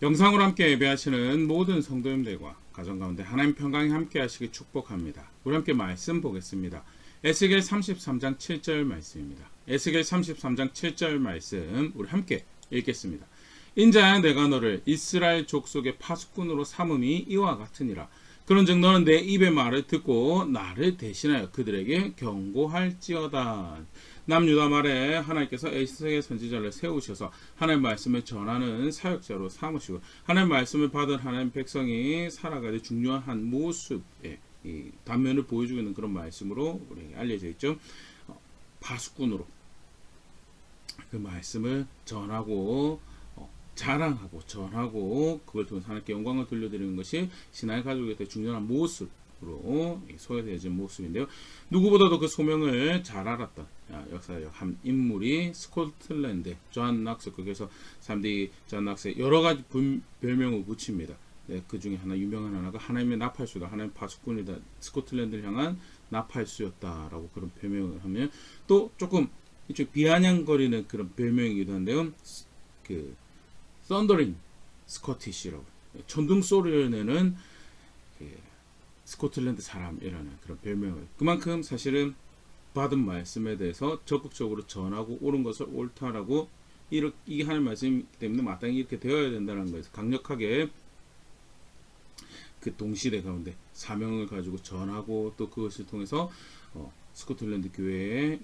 영상으로 함께 예배하시는 모든 성도님들과 가정 가운데 하나님 평강이 함께 하시기 축복합니다. 우리 함께 말씀 보겠습니다. 에스겔 33장 7절 말씀입니다. 에스겔 33장 7절 말씀 우리 함께 읽겠습니다. 인자야, 내가 너를 이스라엘 족속의 파수꾼으로 삼음이 이와 같으니라. 그런즉 너는 내 입의 말을 듣고 나를 대신하여 그들에게 경고할지어다. 남유다 말에 하나님께서 에스겔 선지자를 세우셔서 하나님 말씀을 전하는 사역자로 삼으시고 하나님 말씀을 받은 하나님 백성이 살아가는 중요한 한 모습의 이 단면을 보여주고 있는 그런 말씀으로 우리에게 알려져 있죠. 파수꾼으로 그 말씀을 전하고 자랑하고 전하고 그걸 통해서 하나님께 영광을 돌려드리는 것이 신앙의 가족에 대해 중요한 모습으로 소개되어진 모습인데요. 누구보다도 그 소명을 잘 알았던 역사적 한 인물이 스코틀랜드 존 낙스, 거기서 사람들이 존 낙스에 여러 가지 별명을 붙입니다. 네, 그 중에 하나 유명한 하나가 하나님의 나팔수다, 하나님 파수꾼이다, 스코틀랜드를 향한 나팔수였다라고 그런 별명을 하면, 또 조금 이쪽 비아냥거리는 그런 별명이기도 한데요. 그 썬더링 스코티시라고, 천둥 소리를 내는 스코틀랜드 사람이라는 그런 별명을, 그만큼 사실은 받은 말씀에 대해서 적극적으로 전하고 옳은 것을 옳다라고, 이게 하는 말씀이기 때문에 마땅히 이렇게 되어야 된다는 것에서 강력하게 그 동시대 가운데 사명을 가지고 전하고, 또 그것을 통해서 스코틀랜드 교회에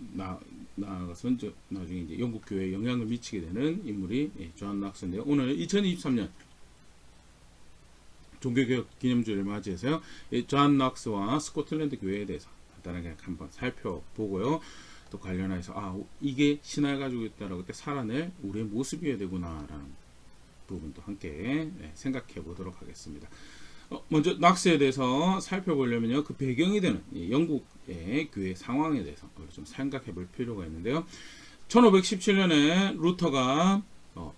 나아가서 나중에 이제 영국 교회에 영향을 미치게 되는 인물이 존 낙스인데요. 오늘 2023년 종교개혁 기념주를 맞이해서요, 존 낙스와 스코틀랜드 교회에 대해서 간단하게 한번 살펴보고요. 또 관련해서 이게 신앙을 가지고 있다라고 그때 살아낼 우리의 모습이어야 되구나라는 부분도 함께 생각해 보도록 하겠습니다. 먼저 낙스에 대해서 살펴보려면요, 그 배경이 되는 영국의 교회 상황에 대해서 좀 생각해 볼 필요가 있는데요. 1517년에 루터가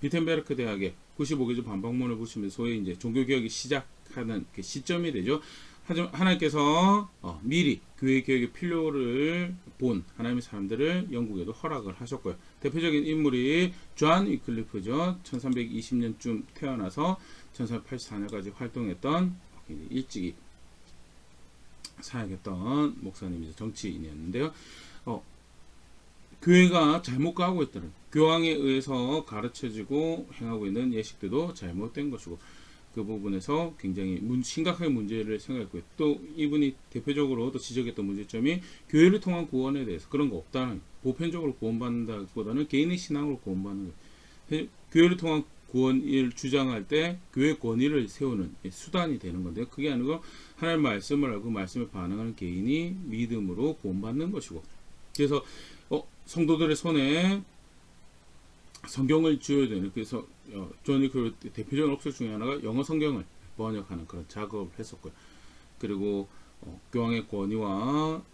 비텐베르크 대학에 95개조 반박문을 붙이면서 소위 이제 종교개혁이 시작하는 그 시점이 되죠. 하지만 하나님께서 미리 교회 개혁의 필요를 본 하나님의 사람들을 영국에도 허락을 하셨고요. 대표적인 인물이 존 위클리프죠. 1320년쯤 태어나서 1384년까지 활동했던 일찍이 사역했던 목사님이죠. 정치인이었는데요. 교회가 잘못 가고 있다는, 교황에 의해서 가르쳐지고 행하고 있는 예식들도 잘못된 것이고, 그 부분에서 굉장히 심각하게 문제를 생각했고요. 또 이분이 대표적으로 또 지적했던 문제점이 교회를 통한 구원에 대해서 그런 거 없다는, 보편적으로 구원받는다기보다는 개인의 신앙으로 구원받는 거예요. 교회를 통한 구원을 주장할 때 교회 권위를 세우는 수단이 되는 건데요. 그게 아니고 하나님의 말씀을 알고 말씀에 반응하는 개인이 믿음으로 구원받는 것이고, 그래서 성도들의 손에 성경을 쥐어야 되는, 그래서 존이 그 대표적인 업적 중에 하나가 영어 성경을 번역하는 그런 작업을 했었고요. 그리고 교황의 권위와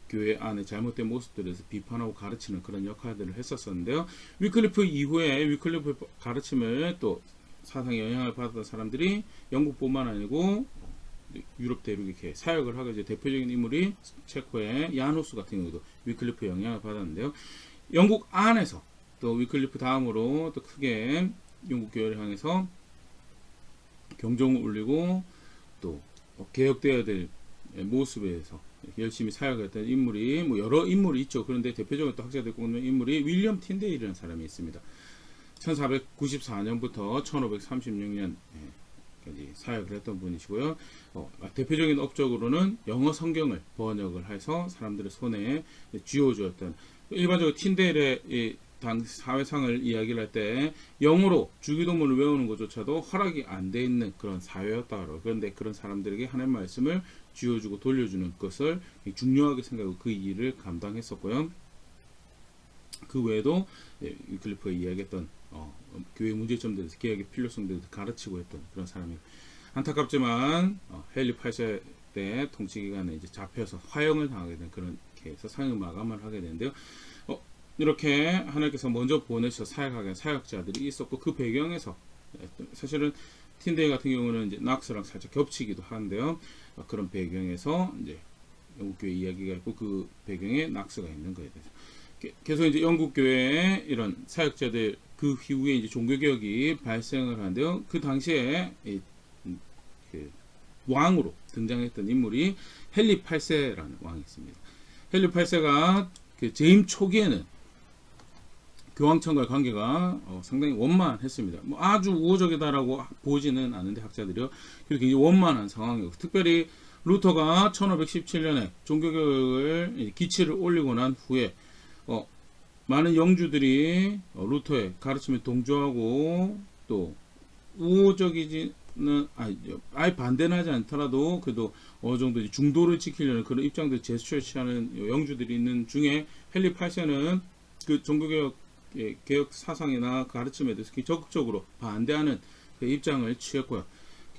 교회 안에 잘못된 모습들에 대해서 비판하고 가르치는 그런 역할들을 했었었는데요. 위클리프 이후에 위클리프 가르침을 또 사상에 영향을 받았던 사람들이 영국뿐만 아니고 유럽 대륙에 이렇게 사역을 하게 되죠. 대표적인 인물이 체코의 야누스 같은 경우도 위클리프 영향을 받았는데요. 영국 안에서 또 위클리프 다음으로 또 크게 영국 교회를 향해서 경종을 울리고 또 개혁되어야 될 모습에서 열심히 사역했던 인물이 여러 인물이 있죠. 그런데 대표적으로 또 학자들 꼽는 인물이 윌리엄 틴데일이라는 사람이 있습니다. 1494년부터 1536년까지 사역을 했던 분이시고요. 대표적인 업적으로는 영어 성경을 번역을 해서 사람들의 손에 쥐어주었던, 일반적으로 틴데일의 당 사회상을 이야기를 할 때 영어로 주기도문을 외우는 것조차도 허락이 안 돼 있는 그런 사회였다고. 그런데 그런 사람들에게 하나님의 말씀을 쥐어주고 돌려주는 것을 중요하게 생각하고 그 일을 감당했었고요. 그 외에도 위클리프가 이야기했던 교회 문제점에 대해서, 개혁의 필요성에 대해서 가르치고 했던 그런 사람이에요. 안타깝지만 헨리 8세 때 통치기간에 이제 잡혀서 화형을 당하게 된, 그런 해서 사형 마감을 하게 되는데요. 이렇게 하나님께서 먼저 보내셔 사역하게 사역자들이 있었고, 그 배경에서 사실은 틴데이 같은 경우는 이제 낙스랑 살짝 겹치기도 하는데요. 그런 배경에서 이제 영국교회 이야기가 있고, 그 배경에 낙스가 있는 거에 대해서 계속 이제 영국교회의 이런 사역자들 그 이후에 이제 종교개혁이 발생을 하는데요. 그 당시에 그 왕으로 등장했던 인물이 헨리 8세라는 왕이 있습니다. 헨리 8세가 그 재임 초기에는 교황청과의 관계가 상당히 원만했습니다. 뭐 아주 우호적이다라고 보지는 않는데 학자들이요. 그래서 굉장히 원만한 상황이고, 특별히 루터가 1517년에 종교개혁을 기치를 올리고 난 후에 많은 영주들이 루터의 가르침에 동조하고 또 우호적이지는 아예 반대는 하지 않더라도 그래도 어느 정도 중도를 지키려는 그런 입장들 제스처를 취하는 영주들이 있는 중에 헨리 8세는 그 종교개혁 개혁 사상이나 가르침에 대해서 적극적으로 반대하는 그 입장을 취했고요.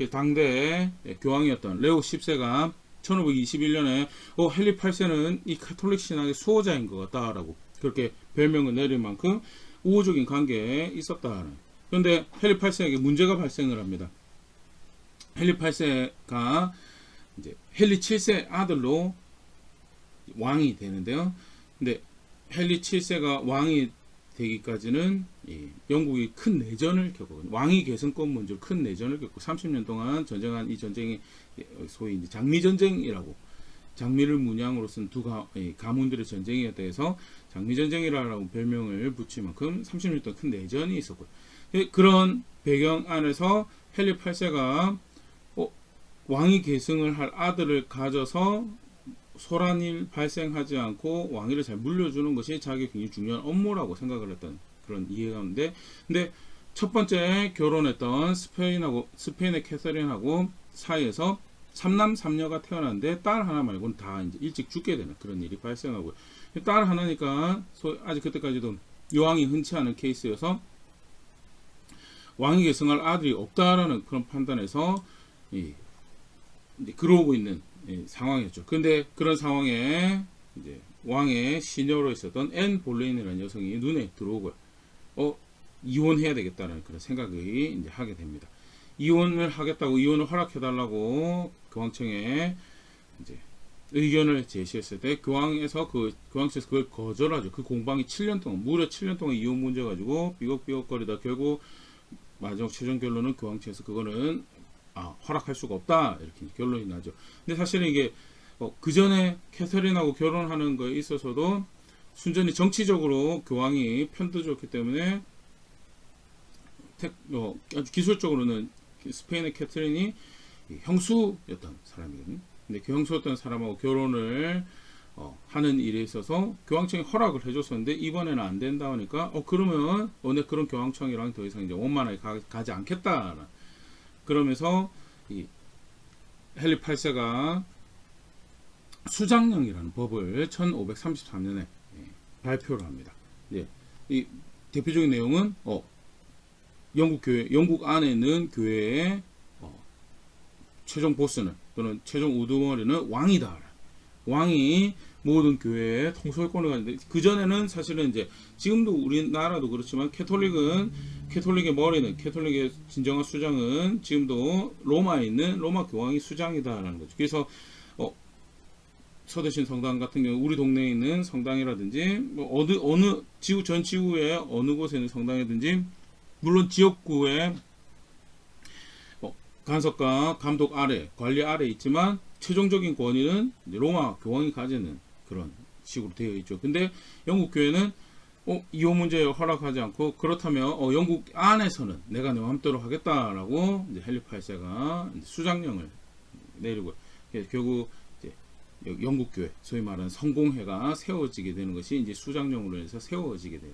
당대의 교황이었던 레오 10세가 1521년에 헨리 8세는 이 가톨릭 신학의 수호자인 것 같다라고 그렇게 별명을 내릴 만큼 우호적인 관계에 있었다는. 그런데 헨리 8세에게 문제가 발생을 합니다. 헨리 8세가 이제 헨리 7세 아들로 왕이 되는데요. 근데 헨리 7세가 왕이 되기까지는 영국이 큰 내전을 겪었거든요. 왕위 계승권 문제로 큰 내전을 겪고 30년 동안 전쟁한 이 전쟁이 소위 이제 장미전쟁이라고, 장미를 문양으로 쓴 두 가문들의 전쟁이었다 해서 장미전쟁이라고 별명을 붙일 만큼 30년 동안 큰 내전이 있었고요. 그런 배경 안에서 헨리 8세가 왕위 계승을 할 아들을 가져서 소란일 발생하지 않고 왕위를 잘 물려주는 것이 자기 굉장히 중요한 업무라고 생각을 했던 그런 이해가인데, 근데 첫 번째 결혼했던 스페인의 캐서린하고 사이에서 3남 3녀가 태어났는데 딸 하나 말고는 다 이제 일찍 죽게 되는 그런 일이 발생하고요. 딸 하나니까 아직 그때까지도 여왕이 흔치 않은 케이스여서 왕위 계승할 아들이 없다라는 그런 판단에서 이제 그러고 있는 상황이었죠. 근데 그런 상황에 이제 왕의 시녀로 있었던 앤 볼레인이라는 여성이 눈에 들어오고요. 이혼해야 되겠다는 그런 생각을 이제 하게 됩니다. 이혼을 하겠다고, 이혼을 허락해달라고 교황청에 이제 의견을 제시했을 때 교황청에서 그걸 거절하죠. 그 공방이 7년 동안, 무려 7년 동안 이혼 문제 가지고 삐걱삐걱거리다 결국 마지막 최종 결론은 교황청에서 그거는 허락할 수가 없다 이렇게 결론이 나죠. 근데 사실은 이게 그 전에 캐서린하고 결혼하는 거에 있어서도 순전히 정치적으로 교황이 편들어줬기 때문에 아주 기술적으로는 스페인의 캐서린이 형수였던 사람이거든요. 근데 그 형수였던 사람하고 결혼을 하는 일에 있어서 교황청이 허락을 해줬었는데 이번에는 안 된다 하니까 그러면 내 그런 교황청이랑 더 이상 이제 원만하게 가지 않겠다. 그러면서 이 헨리 8세가 수장령이라는 법을 1533년에 발표를 합니다. 이 대표적인 내용은 영국 안에 있는 교회의 최종 보스는 또는 최종 우두머리는 왕이다. 왕이 모든 교회의 통솔권을 가지는데, 그 전에는 사실은 이제 지금도 우리나라도 그렇지만 캐톨릭의 머리는, 캐톨릭의 진정한 수장은 지금도 로마에 있는 로마 교황이 수장이다라는 거죠. 그래서 서대신 성당 같은 경우 우리 동네에 있는 성당이라든지 어느 전 지구의 어느 곳에 있는 성당이든지 물론 지역구의 간섭과 감독 아래, 관리 아래 있지만 최종적인 권위는 로마 교황이 가지는 그런 식으로 되어 있죠. 근데 영국 교회는 이혼 문제에 허락하지 않고, 그렇다면 영국 안에서는 내가 내 마음대로 하겠다라고 이제 헨리 8세가 수장령을 내리고, 결국 이제 영국 교회, 소위 말하는 성공회가 세워지게 되는 것이 이제 수장령으로 해서 세워지게 돼요.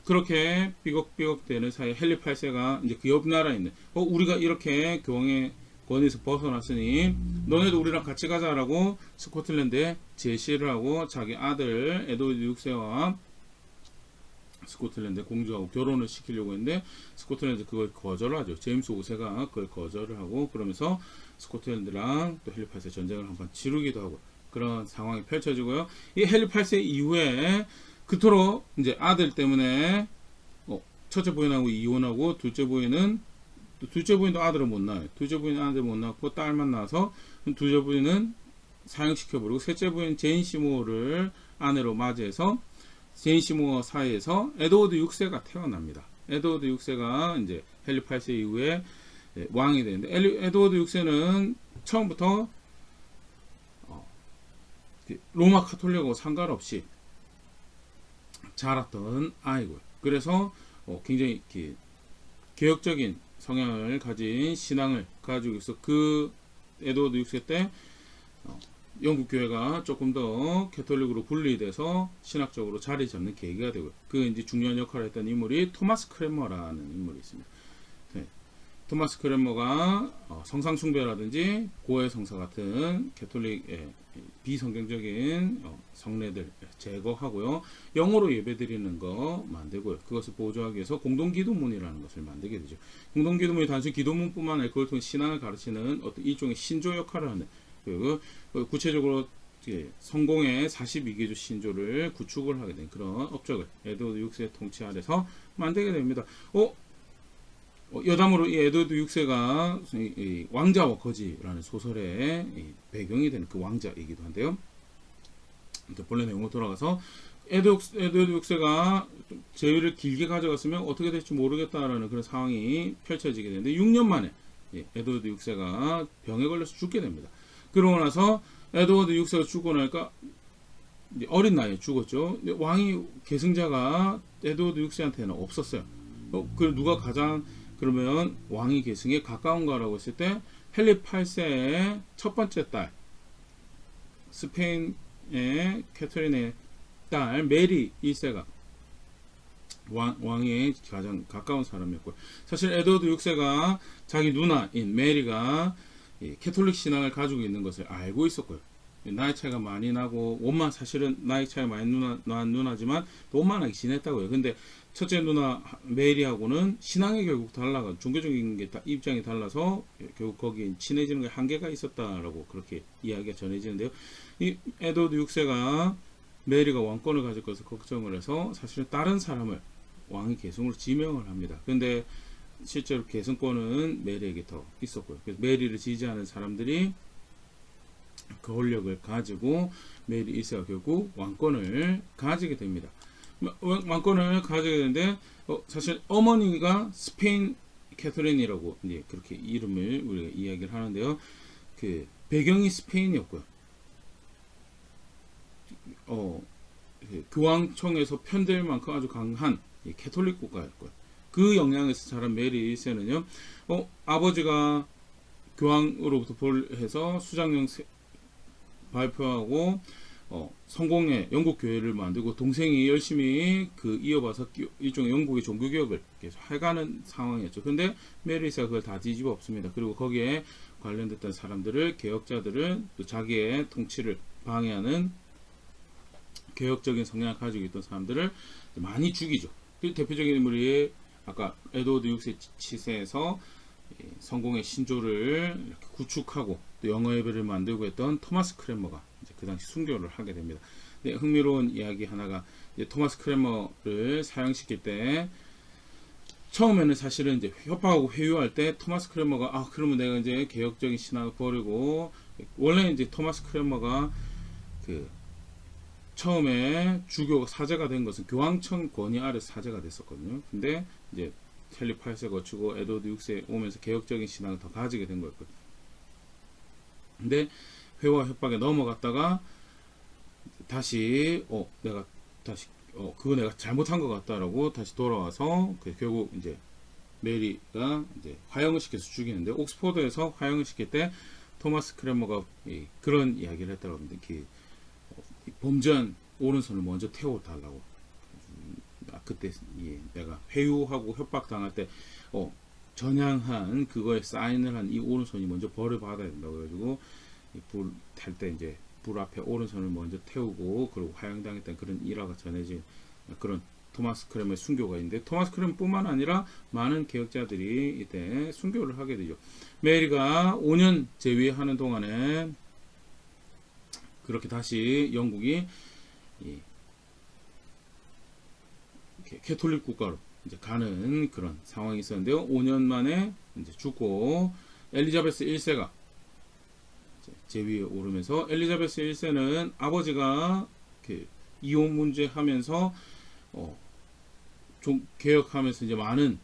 그렇게 삐걱삐걱대는 사이에 헨리 8세가 이제 그 옆 나라에 있는 우리가 이렇게 교황의 권위에서 벗어났으니 너네도 우리랑 같이 가자라고 스코틀랜드에 제시를 하고 자기 아들 에드워드 6세와 스코틀랜드 공주하고 결혼을 시키려고 했는데 스코틀랜드 그걸 거절을 하죠. 제임스 5세가 그걸 거절을 하고, 그러면서 스코틀랜드랑 또 헨리 8세 전쟁을 한번 치르기도 하고 그런 상황이 펼쳐지고요. 이 헨리 8세 이후에 그토록 이제 아들 때문에 첫째 부인하고 이혼하고 둘째 부인도 아들을 못 낳아요. 둘째 부인은 아들 못 낳고 딸만 낳아서 둘째 부인은 사형시켜버리고 셋째 부인 제인 시모를 아내로 맞이해서 제인 시모어 사이에서 에드워드 6세가 태어납니다. 에드워드 6세가 이제 헨리 8세 이후에 왕이 되는데 에드워드 6세는 처음부터 로마 카톨릭하고 상관없이 자랐던 아이고요. 그래서 굉장히 개혁적인 성향을 가진 신앙을 가지고 있어. 그 에드워드 6세 때 영국 교회가 조금 더 캐톨릭으로 분리돼서 신학적으로 자리 잡는 계기가 되고요. 그 이제 중요한 역할을 했던 인물이 토마스 크레머라는 인물이 있습니다. 네. 토마스 크레머가 성상 숭배라든지 고해 성사 같은 캐톨릭의 비성경적인 성례들 제거하고요. 영어로 예배드리는 거 만들고요. 그것을 보조하기 위해서 공동기도문이라는 것을 만들게 되죠. 공동기도문이 단순히 기도문뿐만 아니라 그걸 통해 신앙을 가르치는 어떤 일종의 신조 역할을 하는, 그리고 구체적으로 성공의 42개조 신조를 구축을 하게 된 그런 업적을 에드워드 6세 통치 아래서 만들게 됩니다. 여담으로 이 에드워드 6세가 왕자와 거지라는 소설의 배경이 되는 그 왕자이기도 한데요. 본래 내용으로 돌아가서 에드워드 6세가 재위를 길게 가져갔으면 어떻게 될지 모르겠다라는 그런 상황이 펼쳐지게 되는데 6년 만에 에드워드 6세가 병에 걸려서 죽게 됩니다. 그러고 나서 에드워드 6세가 죽고 나니까 어린 나이에 죽었죠. 왕이 계승자가 에드워드 6세한테는 없었어요. 그 누가 가장 그러면 왕위 계승에 가까운가라고 했을 때 헨리 8세의 첫 번째 딸, 스페인의 캐터린의 딸 메리 1세가 왕에 가장 가까운 사람이었고요. 사실 에드워드 6세가 자기 누나인 메리가 캐톨릭 신앙을 가지고 있는 것을 알고 있었고요. 나이 차이가 많이 나고 사실은 나이 차이가 많이 난 누나지만 또 원만하게 지냈다고요. 근데 첫째 누나 메리하고는 신앙이 결국 달라가 종교적인 게 입장이 달라서 결국 거기에 친해지는 게 한계가 있었다라고 그렇게 이야기가 전해지는데요. 이 에드워드 6세가 메리가 왕권을 가질 것을 걱정을 해서 사실은 다른 사람을 왕위 계승으로 지명을 합니다. 근데 실제로 계승권은 메리에게 더 있었고요. 그래서 메리를 지지하는 사람들이 그 권력을 가지고 메리 1세가 결국 왕권을 가지게 됩니다. 왕권을 가지게 되는데 사실 어머니가 스페인 캐토린이라고 이제 그렇게 이름을 우리가 이야기를 하는데요. 그 배경이 스페인이었고요. 교황청에서 편될 만큼 아주 강한 캐톨릭 국가였고요. 그 영향에서 자란 메리 1세는요. 아버지가 교황으로부터 해서 수장령 발표하고 성공의 영국 교회를 만들고 동생이 열심히 이어봐서 일종의 영국의 종교개혁을 계속 해가는 상황이었죠. 근데 메리스가 그걸 다 뒤집어 엎습니다. 그리고 거기에 관련됐던 사람들을, 개혁자들을, 또 자기의 통치를 방해하는 개혁적인 성향을 가지고 있던 사람들을 많이 죽이죠. 그 대표적인 인물이 아까 에드워드 6세 치세에서 성공의 신조를 이렇게 구축하고 또 영어 예배를 만들고 했던 토마스 크레머가 이제 그 당시 순교를 하게 됩니다. 근데 흥미로운 이야기 하나가 이제 토마스 크레머를 사형시킬 때 처음에는 사실은 이제 협박하고 회유할 때 토마스 크레머가 그러면 내가 이제 개혁적인 신앙을 버리고, 원래 이제 토마스 크레머가 처음에 주교가 사제가 된 것은 교황청 권위 아래서 사제가 됐었거든요. 근데 이제 헨리 8세 거치고 에드워드 6세 오면서 개혁적인 신앙을 더 가지게 된 거였거든요. 근데 회와 협박에 넘어갔다가 다시 그거 내가 잘못한 것 같다라고 다시 돌아와서 결국 이제 메리가 이제 화형을 시켜서 죽이는데, 옥스포드에서 화형을 시킬 때 토마스 크레머가 그런 이야기를 했다고 합니다. 범죄한 오른손을 먼저 태워달라고. 그때 내가 회유하고 협박당할 때 전향한 그거에 사인을 한 이 오른손이 먼저 벌을 받아야 된다고 해가지고 불 탈 때 이제 불 앞에 오른손을 먼저 태우고 그리고 화형당했던 그런 일화가 전해진 그런 토마스 크레머의 순교가 있는데, 토마스 크레머뿐만 아니라 많은 개혁자들이 이때 순교를 하게 되죠. 메리가 5년 재위하는 동안에 그렇게 다시 영국이 캐톨릭 국가로 이제 가는 그런 상황이 있었는데요. 5년 만에 이제 죽고 엘리자베스 1세가 재위에 오르면서, 엘리자베스 1세는 아버지가 이혼 문제 하면서 좀 개혁하면서 이제 많은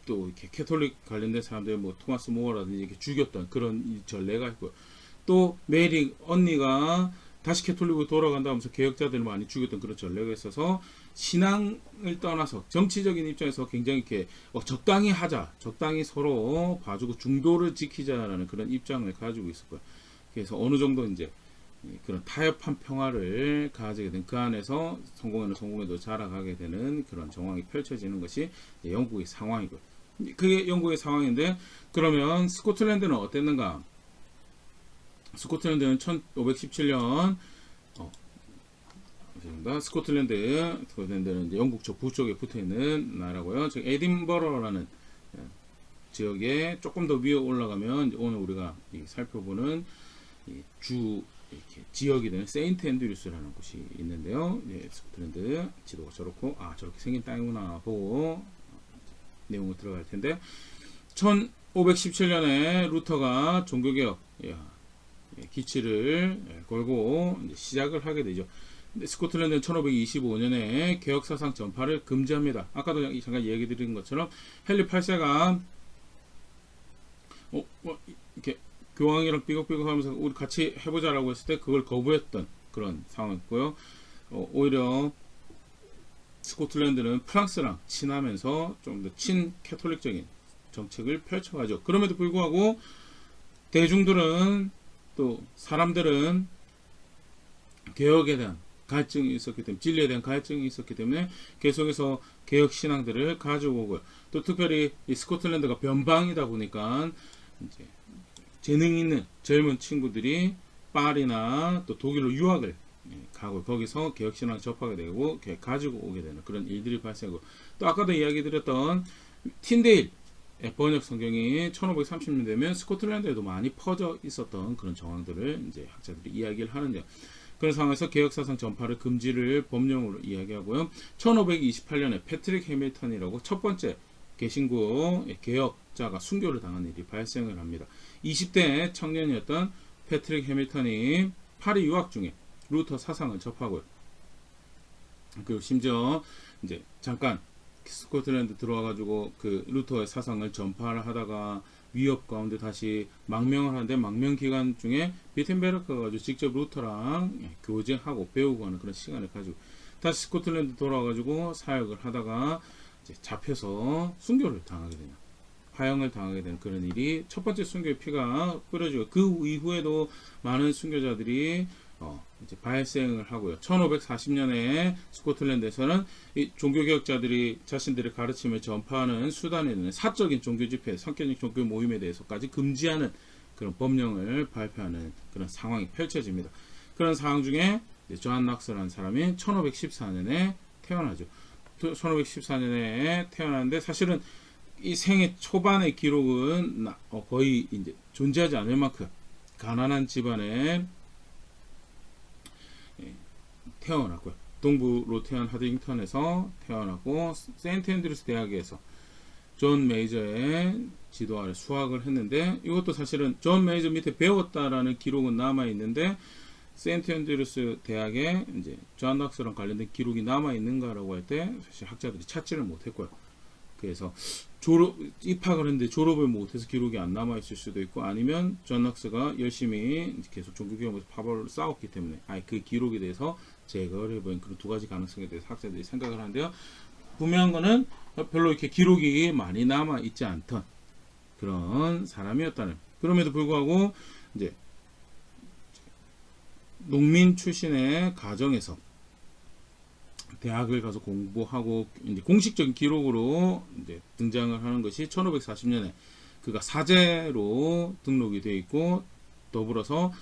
또 이렇게 캐톨릭 관련된 사람들 뭐 토마스 모어라든지 이렇게 죽였던 그런 전례가 있고요. 또 메리 언니가 다시 캐톨릭으로 돌아간다 하면서 개혁자들을 많이 죽였던 그런 전례가 있어서 신앙을 떠나서 정치적인 입장에서 굉장히 이렇게 적당히 하자, 적당히 서로 봐주고 중도를 지키자라는 그런 입장을 가지고 있었고요. 그래서 어느 정도 이제 그런 타협한 평화를 가지게 된 그 안에서 성공에도 자라가게 되는 그런 정황이 펼쳐지는 것이 영국의 상황이고요. 그게 영국의 상황인데 그러면 스코틀랜드는 어땠는가? 스코틀랜드는 1517년 스코틀랜드는 이제 영국 쪽 북쪽에 붙어 있는 나라고요. 즉 에딘버러라는 지역에 조금 더 위에 올라가면 오늘 우리가 살펴보는 이렇게 지역이 되는 세인트 앤드류스라는 곳이 있는데요. 스코틀랜드 지도가 저렇고 저렇게 생긴 땅이구나 보고 내용을 들어갈 텐데 1517년에 루터가 종교개혁 기치를 걸고 이제 시작을 하게 되죠. 근데 스코틀랜드는 1525년에 개혁사상 전파를 금지합니다. 아까도 잠깐 얘기 드린 것처럼 헨리 8세가 이렇게 교황이랑 삐걱삐걱 하면서 우리 같이 해보자라고 했을 때 그걸 거부했던 그런 상황이었고요. 오히려 스코틀랜드는 프랑스랑 친하면서 좀 더 친캐톨릭적인 정책을 펼쳐가죠. 그럼에도 불구하고 대중들은 또 사람들은 개혁에 대한 갈증이 있었기 때문에 진리에 대한 갈증이 있었기 때문에 계속해서 개혁 신앙들을 가지고 오고요. 또 특별히 이 스코틀랜드가 변방이다 보니까 이제 재능 있는 젊은 친구들이 파리나 또 독일로 유학을 가고 거기서 개혁신앙을 접하게 되고 가지고 오게 되는 그런 일들이 발생하고 또 아까도 이야기 드렸던 틴데일 번역 성경이 1530년 되면 스코틀랜드에도 많이 퍼져 있었던 그런 정황들을 이제 학자들이 이야기를 하는데요. 그런 상황에서 개혁사상 전파를 금지를 법령으로 이야기하고요. 1528년에 패트릭 해밀턴이라고 첫 번째 개신교 개혁자가 순교를 당한 일이 발생을 합니다. 20대 청년이었던 패트릭 해밀턴이 파리 유학 중에 루터 사상을 접하고요. 그리고 심지어 이제 잠깐 스코틀랜드 들어와가지고 그 루터의 사상을 전파를 하다가 위협 가운데 다시 망명을 하는데 망명 기간 중에 비텐베르크가 가지고 직접 루터랑 교제하고 배우고 하는 그런 시간을 가지고 다시 스코틀랜드 돌아와가지고 사역을 하다가 이제 잡혀서 순교를 당하게 되냐. 화형을 당하게 되는 그런 일이 첫 번째 순교의 피가 뿌려지고 그 이후에도 많은 순교자들이 이제 발생을 하고요. 1540년에 스코틀랜드에서는 이 종교개혁자들이 자신들의 가르침을 전파하는 수단에 있는 사적인 종교 집회, 성격적 종교 모임에 대해서까지 금지하는 그런 법령을 발표하는 그런 상황이 펼쳐집니다. 그런 상황 중에 조한 락스라는 사람이 1514년에 태어나죠. 1514년에 태어났는데 사실은 이 생애 초반의 기록은 거의 이제 존재하지 않을 만큼 가난한 집안에 태어났고요. 동부 로테안 하딩턴에서 태어났고 세인트 앤드루스 대학에서 존 메이저의 지도 아래 수학을 했는데 이것도 사실은 존 메이저 밑에 배웠다라는 기록은 남아 있는데 세인트 앤드루스 대학에 이제 존 락스랑 관련된 기록이 남아 있는가라고 할 때 사실 학자들이 찾지를 못했고요. 그래서 입학을 했는데 졸업을 못해서 기록이 안 남아 있을 수도 있고 아니면 존 락스가 열심히 계속 종교개혁에서 파벌을 쌓았기 때문에 그 기록에 대해서 제거를 해버린 그런 두 가지 가능성에 대해서 학자들이 생각을 하는데요. 분명한 거는 별로 이렇게 기록이 많이 남아 있지 않던 그런 사람이었다는. 그럼에도 불구하고 이제 농민 출신의 가정에서 대학을 가서 공부하고 이제 공식적인 기록으로 이제 등장을 하는 것이 1540년에 그가 사제로 등록이 되어 있고 더불어서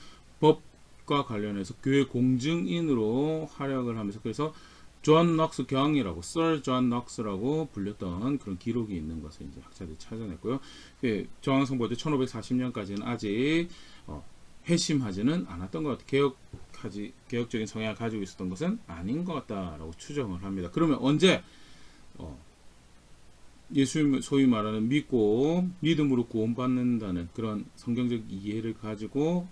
법과 관련해서 교회 공증인으로 활약을 하면서 그래서 존 넉스 경이라고 서 존 넉스라고 불렸던 그런 기록이 있는 것을 이제 학자들이 찾아냈고요. 저항성보대 1540년까지는 아직 회심하지는 않았던 것 같아요. 개혁적인 성향을 가지고 있었던 것은 아닌 것 같다라고 추정을 합니다. 그러면 언제 예수님을 소위 말하는 믿고 믿음으로 구원받는다는 그런 성경적 이해를 가지고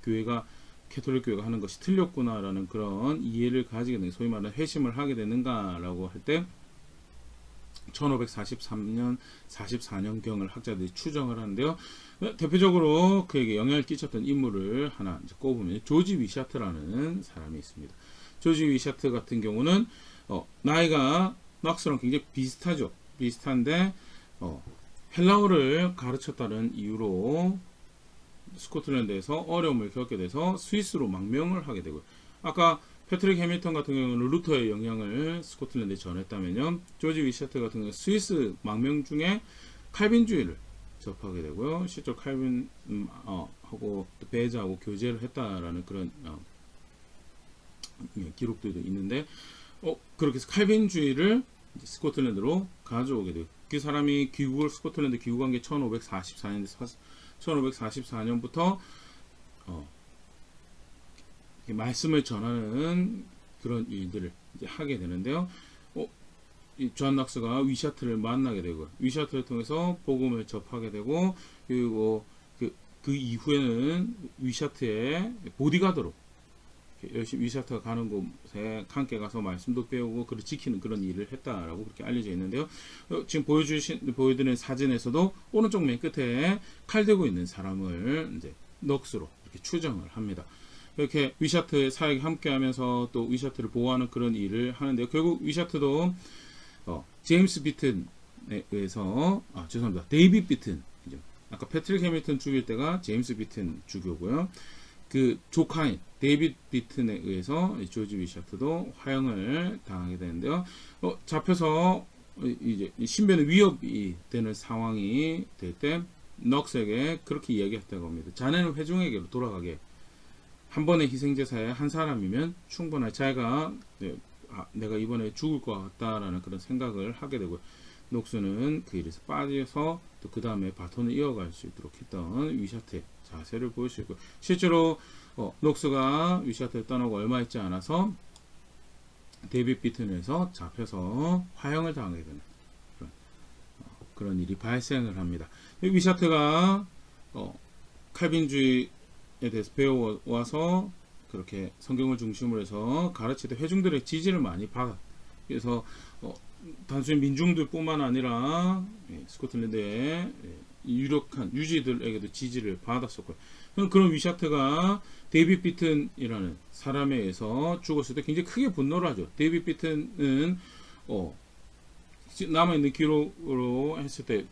교회가 캐톨릭 교회가 하는 것이 틀렸구나라는 그런 이해를 가지게 되는, 소위 말하는 회심을 하게 되는가라고 할 때 1543년 44년경을 학자들이 추정을 하는데요. 대표적으로 그에게 영향을 끼쳤던 인물을 하나 이제 꼽으면 조지 위샤트라는 사람이 있습니다. 조지 위샤트 같은 경우는 나이가 넉스랑 굉장히 비슷하죠. 비슷한데 헬라어를 가르쳤다는 이유로 스코틀랜드에서 어려움을 겪게 돼서 스위스로 망명을 하게 되고요. 아까 패트릭 해밀턴 같은 경우는 루터의 영향을 스코틀랜드에 전했다면요, 조지 위샤트 같은 경우는 스위스 망명 중에 칼빈주의를 접하게 되고요. 실제로 칼빈 하고 베자하고 교제를 했다라는 그런 기록들도 있는데, 그렇게 해서 칼빈주의를 스코틀랜드로 가져오게 되고, 그 사람이 스코틀랜드 귀국한 게 1544년부터 말씀을 전하는 그런 일들을 이제 하게 되는데요. 이 존 넉스가 위샤트를 만나게 되고, 위샤트를 통해서 복음을 접하게 되고, 그리고 그 이후에는 위샤트의 보디가드로 열심히 위샤트가 가는 곳에 함께 가서 말씀도 배우고 그를 지키는 그런 일을 했다라고 그렇게 알려져 있는데요. 지금 보여드리는 사진에서도 오른쪽 맨 끝에 칼 들고 있는 사람을 이제 넉스로 이렇게 추정을 합니다. 이렇게 위샤트의 사역에 함께하면서 또 위샤트를 보호하는 그런 일을 하는데요. 결국 위샤트도 제임스 비튼에 의해서 죄송합니다. 데이빗 비튼, 아까 패트릭 해밀턴 죽일 때가 제임스 비튼 주교고요. 그 조카인 데이빗 비튼에 의해서 조지 위샤트도 화형을 당하게 되는데요. 잡혀서 이제 신변의 위협이 되는 상황이 될 때 넉스에게 그렇게 이야기했다고 합니다. 자네는 회중에게로 돌아가게. 한 번의 희생제사에 한 사람이면 충분할. 자기가 내가 이번에 죽을 것 같다라는 그런 생각을 하게 되고, 녹스는 그 일에서 빠져서 또 그 다음에 바톤을 이어갈 수 있도록 했던 위샤트의 자세를 보여주고, 실제로 녹스가 위샤트를 떠나고 얼마 있지 않아서 데이빗 비튼에서 잡혀서 화형을 당하게 되는 그런 일이 발생을 합니다. 위샤트가 칼빈주의에 대해서 배워와서 그렇게 성경을 중심으로 해서 가르치되 회중들의 지지를 많이 받아. 그래서 단순히 민중들 뿐만 아니라 스코틀랜드의 유력한 유지들에게도 지지를 받았었고요. 그런 위샤트가 데이빗 비튼이라는 사람에 의해서 죽었을 때 굉장히 크게 분노를 하죠. 데이빗 비튼은 남아있는 기록으로 했을 때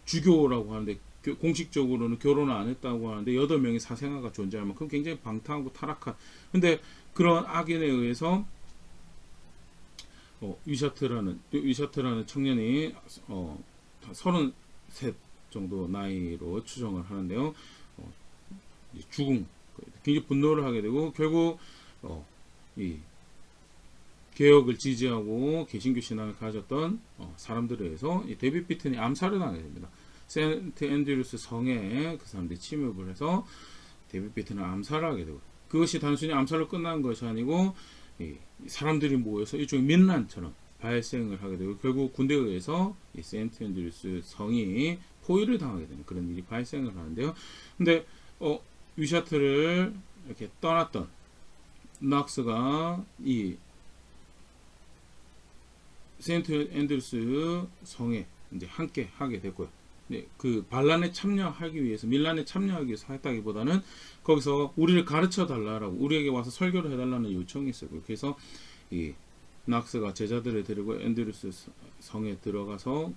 주교라고 하는데, 공식적으로는 결혼을 안 했다고 하는데 8명의 사생아가 존재할 만큼 굉장히 방탕하고 타락한, 근데 그런 악인에 의해서 위샤트라는 청년이 33 정도 나이로 추정을 하는데요. 굉장히 분노를 하게 되고, 결국 이 개혁을 지지하고 개신교 신앙을 가졌던 사람들에 의해서 이 데이빗 비튼이 암살을 당하게 됩니다. 세인트 앤드루스 성에 그 사람들이 침입을 해서 데이빗 비튼을 암살을 하게 되고, 그것이 단순히 암살로 끝난 것이 아니고 사람들이 모여서 일종의 민란처럼 발생을 하게 되고, 결국 군대에 의해서 이 세인트 앤드루스 성이 포위를 당하게 되는 그런 일이 발생을 하는데요. 근데 위샤트를 이렇게 떠났던 넉스가 이 세인트 앤드루스 성에 이제 함께 하게 됐고요. 그 반란에 참여하기 위해서, 밀란에 참여하기 위해서 했다기보다는 거기서 우리를 가르쳐 달라라고, 우리에게 와서 설교를 해달라는 요청이 있었고요. 그래서 이 넉스가 제자들을 데리고 앤드루스 성에 들어가서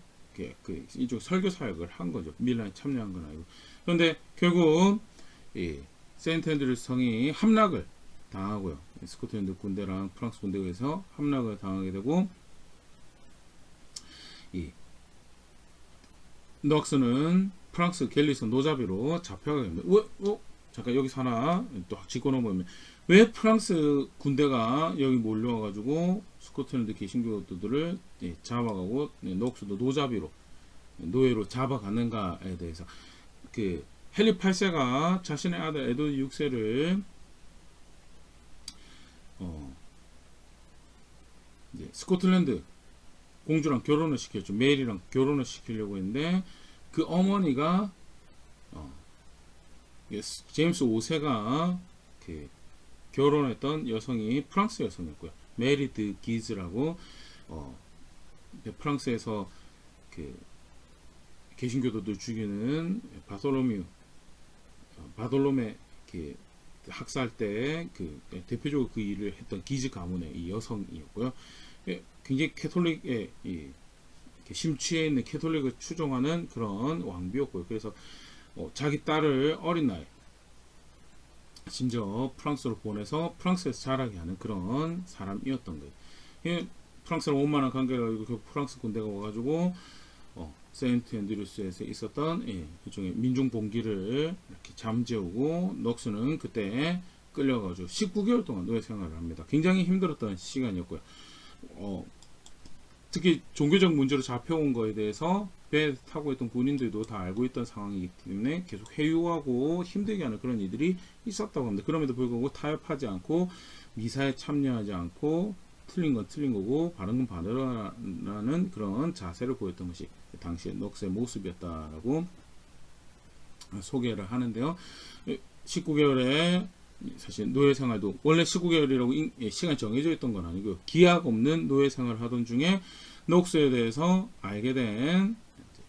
이쪽 설교 사역을 한 거죠. 밀란에 참여한 건 아니고. 그런데 결국 이 세인트 앤드루스 성이 함락을 당하고요. 스코틀랜드 군대랑 프랑스 군대에 의해서 함락을 당하게 되고, 이 넉스는 프랑스 갤리선 노자비로 잡혀가게 됩니다. 잠깐 여기서 하나 또 짚고 넘어가면, 왜 프랑스 군대가 여기 몰려와가지고 스코틀랜드 개신교도들을 잡아가고 넉스도 노자비로, 노예로 잡아갔는가에 대해서, 그 헨리 8세가 자신의 아들 에드워드 6세를 이제 스코틀랜드 공주랑 결혼을 시켰죠. 메리랑 결혼을 시키려고 했는데, 그 어머니가 제임스 5세가 그 결혼했던 여성이 프랑스 여성이었고요. 메리 드 기즈라고 프랑스에서 그 개신교도들 죽이는 바돌로메 그 학살 때 그 대표적으로 그 일을 했던 기즈 가문의 이 여성이었고요. 굉장히 캐톨릭에 심취해 있는 캐톨릭을 추종하는 그런 왕비였고요. 그래서 자기 딸을 어린 나이 심지어 프랑스로 보내서 프랑스에서 자라게 하는 그런 사람이었던 거예요. 프랑스랑 원만한 관계가 가지고 프랑스 군대가 와가지고 세인트 앤드류스에서 있었던 일종의 민중 봉기를 이렇게 잠재우고 넉스는 그때 끌려가지고 19개월 동안 노예 생활을 합니다. 굉장히 힘들었던 시간이었고요. 특히 종교적 문제로 잡혀온 거에 대해서 배 타고 있던 군인들도 다 알고 있던 상황이기 때문에 계속 회유하고 힘들게 하는 그런 일들이 있었다고 합니다. 그럼에도 불구하고 타협하지 않고 미사에 참여하지 않고 틀린 건 틀린 거고 바른 건 바르라는 그런 자세를 보였던 것이 당시의 넉스의 모습이었다라고 소개를 하는데요. 19개월에 사실 노예 생활도 원래 19개월이라고 시간이 정해져 있던 건 아니고요. 기약 없는 노예 생활을 하던 중에 넉스에 대해서 알게 된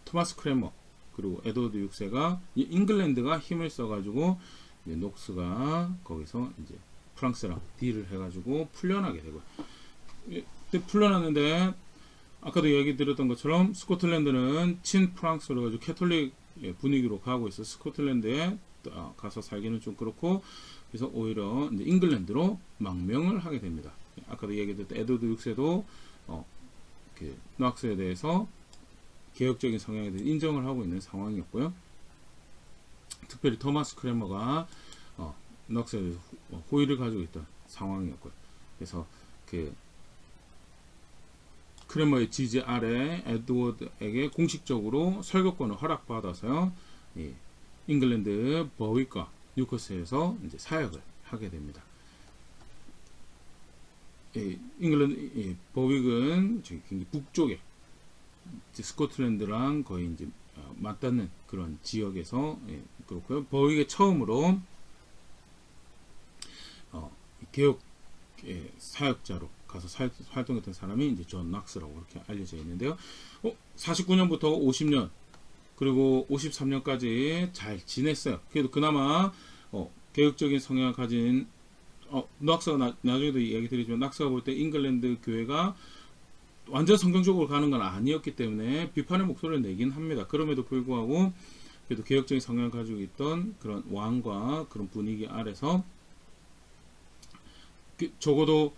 토마스 크레머 그리고 에드워드 6세가 잉글랜드가 힘을 써가지고 넉스가 거기서 이제 프랑스랑 딜을 해가지고 풀려나게 되고요. 풀려났는데 아까도 얘기 드렸던 것처럼 스코틀랜드는 친 프랑스로 가지고 캐톨릭 분위기로 가고 있어. 스코틀랜드에 가서 살기는 좀 그렇고 그래서 오히려 이제 잉글랜드로 망명을 하게 됩니다. 아까도 얘기했던 에드워드 6세도 그 넉스에 대해서 개혁적인 성향에 대해 인정을 하고 있는 상황이었고요. 특별히 토마스 크레머가 넉스에 대해서 호의를 가지고 있던 상황이었고요. 그래서 그 크레머의 지지 아래 에드워드에게 공식적으로 설교권을 허락받아서요. 잉글랜드 버윅과 뉴커스에서 이제 사역을 하게 됩니다. 잉글랜드 버윅은 굉장히 북쪽에 스코틀랜드랑 거의 이제 맞닿는 그런 지역에서 그렇고요. 버윅에 처음으로 개혁 사역자로 가서 활동했던 사람이 이제 존 넉스라고 그렇게 알려져 있는데요. 49년부터 50년 그리고 53년까지 잘 지냈어요. 그래도 그나마 개혁적인 성향을 가진 넉스가 나중에도 이야기 드리지만 넉스가 볼 때 잉글랜드 교회가 완전 성경적으로 가는 건 아니었기 때문에 비판의 목소리를 내긴 합니다. 그럼에도 불구하고 그래도 개혁적인 성향을 가지고 있던 그런 왕과 그런 분위기 아래서 적어도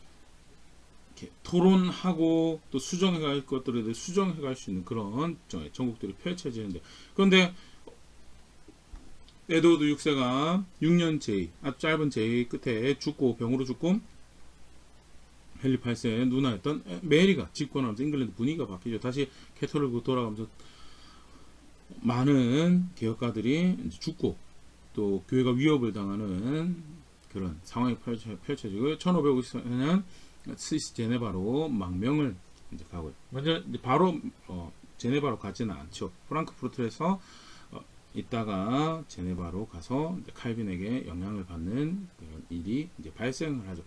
이렇게 토론하고 또 수정해갈 것들에 대해 수정해갈 수 있는 그런 전국들이 펼쳐지는데 그런데 에드워드 6세가 6년 제의, 아주 짧은 제의 끝에 죽고 병으로 죽고 헨리 8세의 누나였던 메리가 집권하면서 잉글랜드 분위기가 바뀌죠. 다시 캐톨릭으로 돌아가면서 많은 개혁가들이 이제 죽고 또 교회가 위협을 당하는 그런 상황이 펼쳐지고 1554년 스위스 제네바로 망명을 이제 가고요. 먼저 이제 바로 제네바로 가지는 않죠. 프랑크푸르트에서 있다가 제네바로 가서 이제 칼빈에게 영향을 받는 그런 일이 이제 발생을 하죠.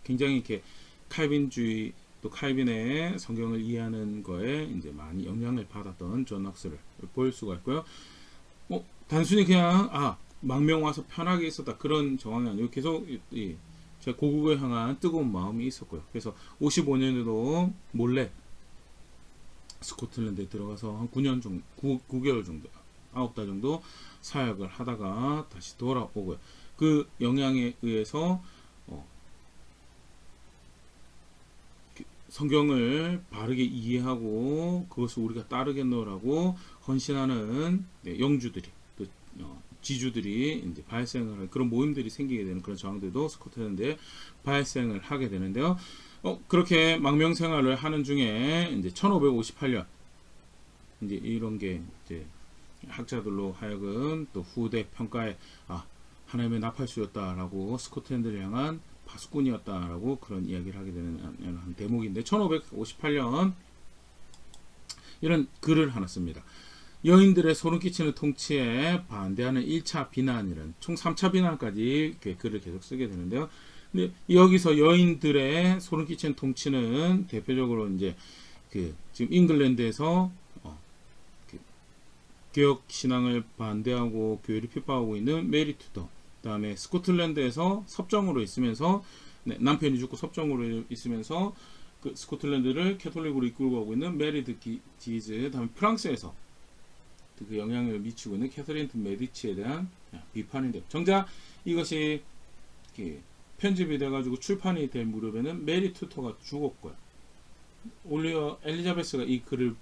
굉장히 이렇게 칼빈주의 또 칼빈의 성경을 이해하는 거에 이제 많이 영향을 받았던 존 넉스를 볼 수가 있고요. 단순히 그냥 망명 와서 편하게 있었다 그런 정황이 아니고 계속 제가 고국을 향한 뜨거운 마음이 있었고요. 그래서 55년에도 몰래 스코틀랜드에 들어가서 한 9년 정도, 9개월 정도, 9달 정도 사역을 하다가 다시 돌아오고요. 그 영향에 의해서 성경을 바르게 이해하고 그것을 우리가 따르겠노라고 헌신하는 영주들이 또 지주들이 이제 발생을 할 그런 모임들이 생기게 되는 그런 상황들도 스코틀랜드에 발생을 하게 되는데요. 그렇게 망명 생활을 하는 중에 이제 1558년 이제 이런 게 이제 학자들로 하여금 또 후대 평가에 하나님의 나팔수였다라고 스코틀랜드를 향한 파수꾼이었다라고 그런 이야기를 하게 되는 한 대목인데 1558년 이런 글을 하나 씁니다. 여인들의 소름 끼치는 통치에 반대하는 1차 비난이란 총 3차 비난까지 글을 계속 쓰게 되는데요. 근데 여기서 여인들의 소름 끼치는 통치는 대표적으로 이제 지금 잉글랜드에서 그 개혁 신앙을 반대하고 교회를 핍박하고 있는 메리 투더, 그다음에 스코틀랜드에서 섭정으로 있으면서 남편이 죽고 섭정으로 있으면서 그 스코틀랜드를 캐톨릭으로 이끌고 가고 있는 메리드 디즈, 다음에 프랑스에서 그 영향을 미치고 있는 캐서린 메디치에 대한 비판인데, 정작 이것이 편집이 돼가지고 출판이 될 무렵에는 메리 투터가 죽었고요. 올리어 엘리자베스가 이 글을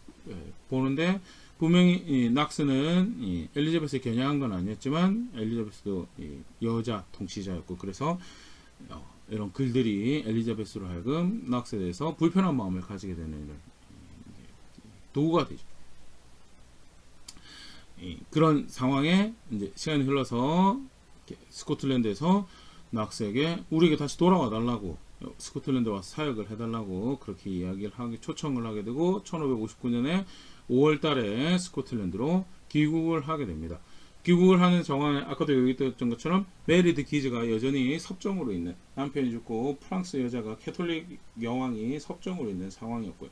보는데 분명히 낙스는 엘리자베스에 겨냥한 건 아니었지만 엘리자베스도 여자 통치자였고, 그래서 이런 글들이 엘리자베스로 하여금 낙스에 대해서 불편한 마음을 가지게 되는 이런 도구가 되죠. 그런 상황에 이제 시간이 흘러서 스코틀랜드에서 낙스에게 우리에게 다시 돌아와 달라고, 스코틀랜드 와서 사역을 해달라고 그렇게 이야기를 초청을 하게 되고 1559년에 5월 달에 스코틀랜드로 귀국을 하게 됩니다. 귀국을 하는 정황에 아까도 얘기했던 것처럼 메리드 기즈가 여전히 섭정으로 있는, 남편이 죽고 프랑스 여자가 캐톨릭 여왕이 섭정으로 있는 상황이었고요.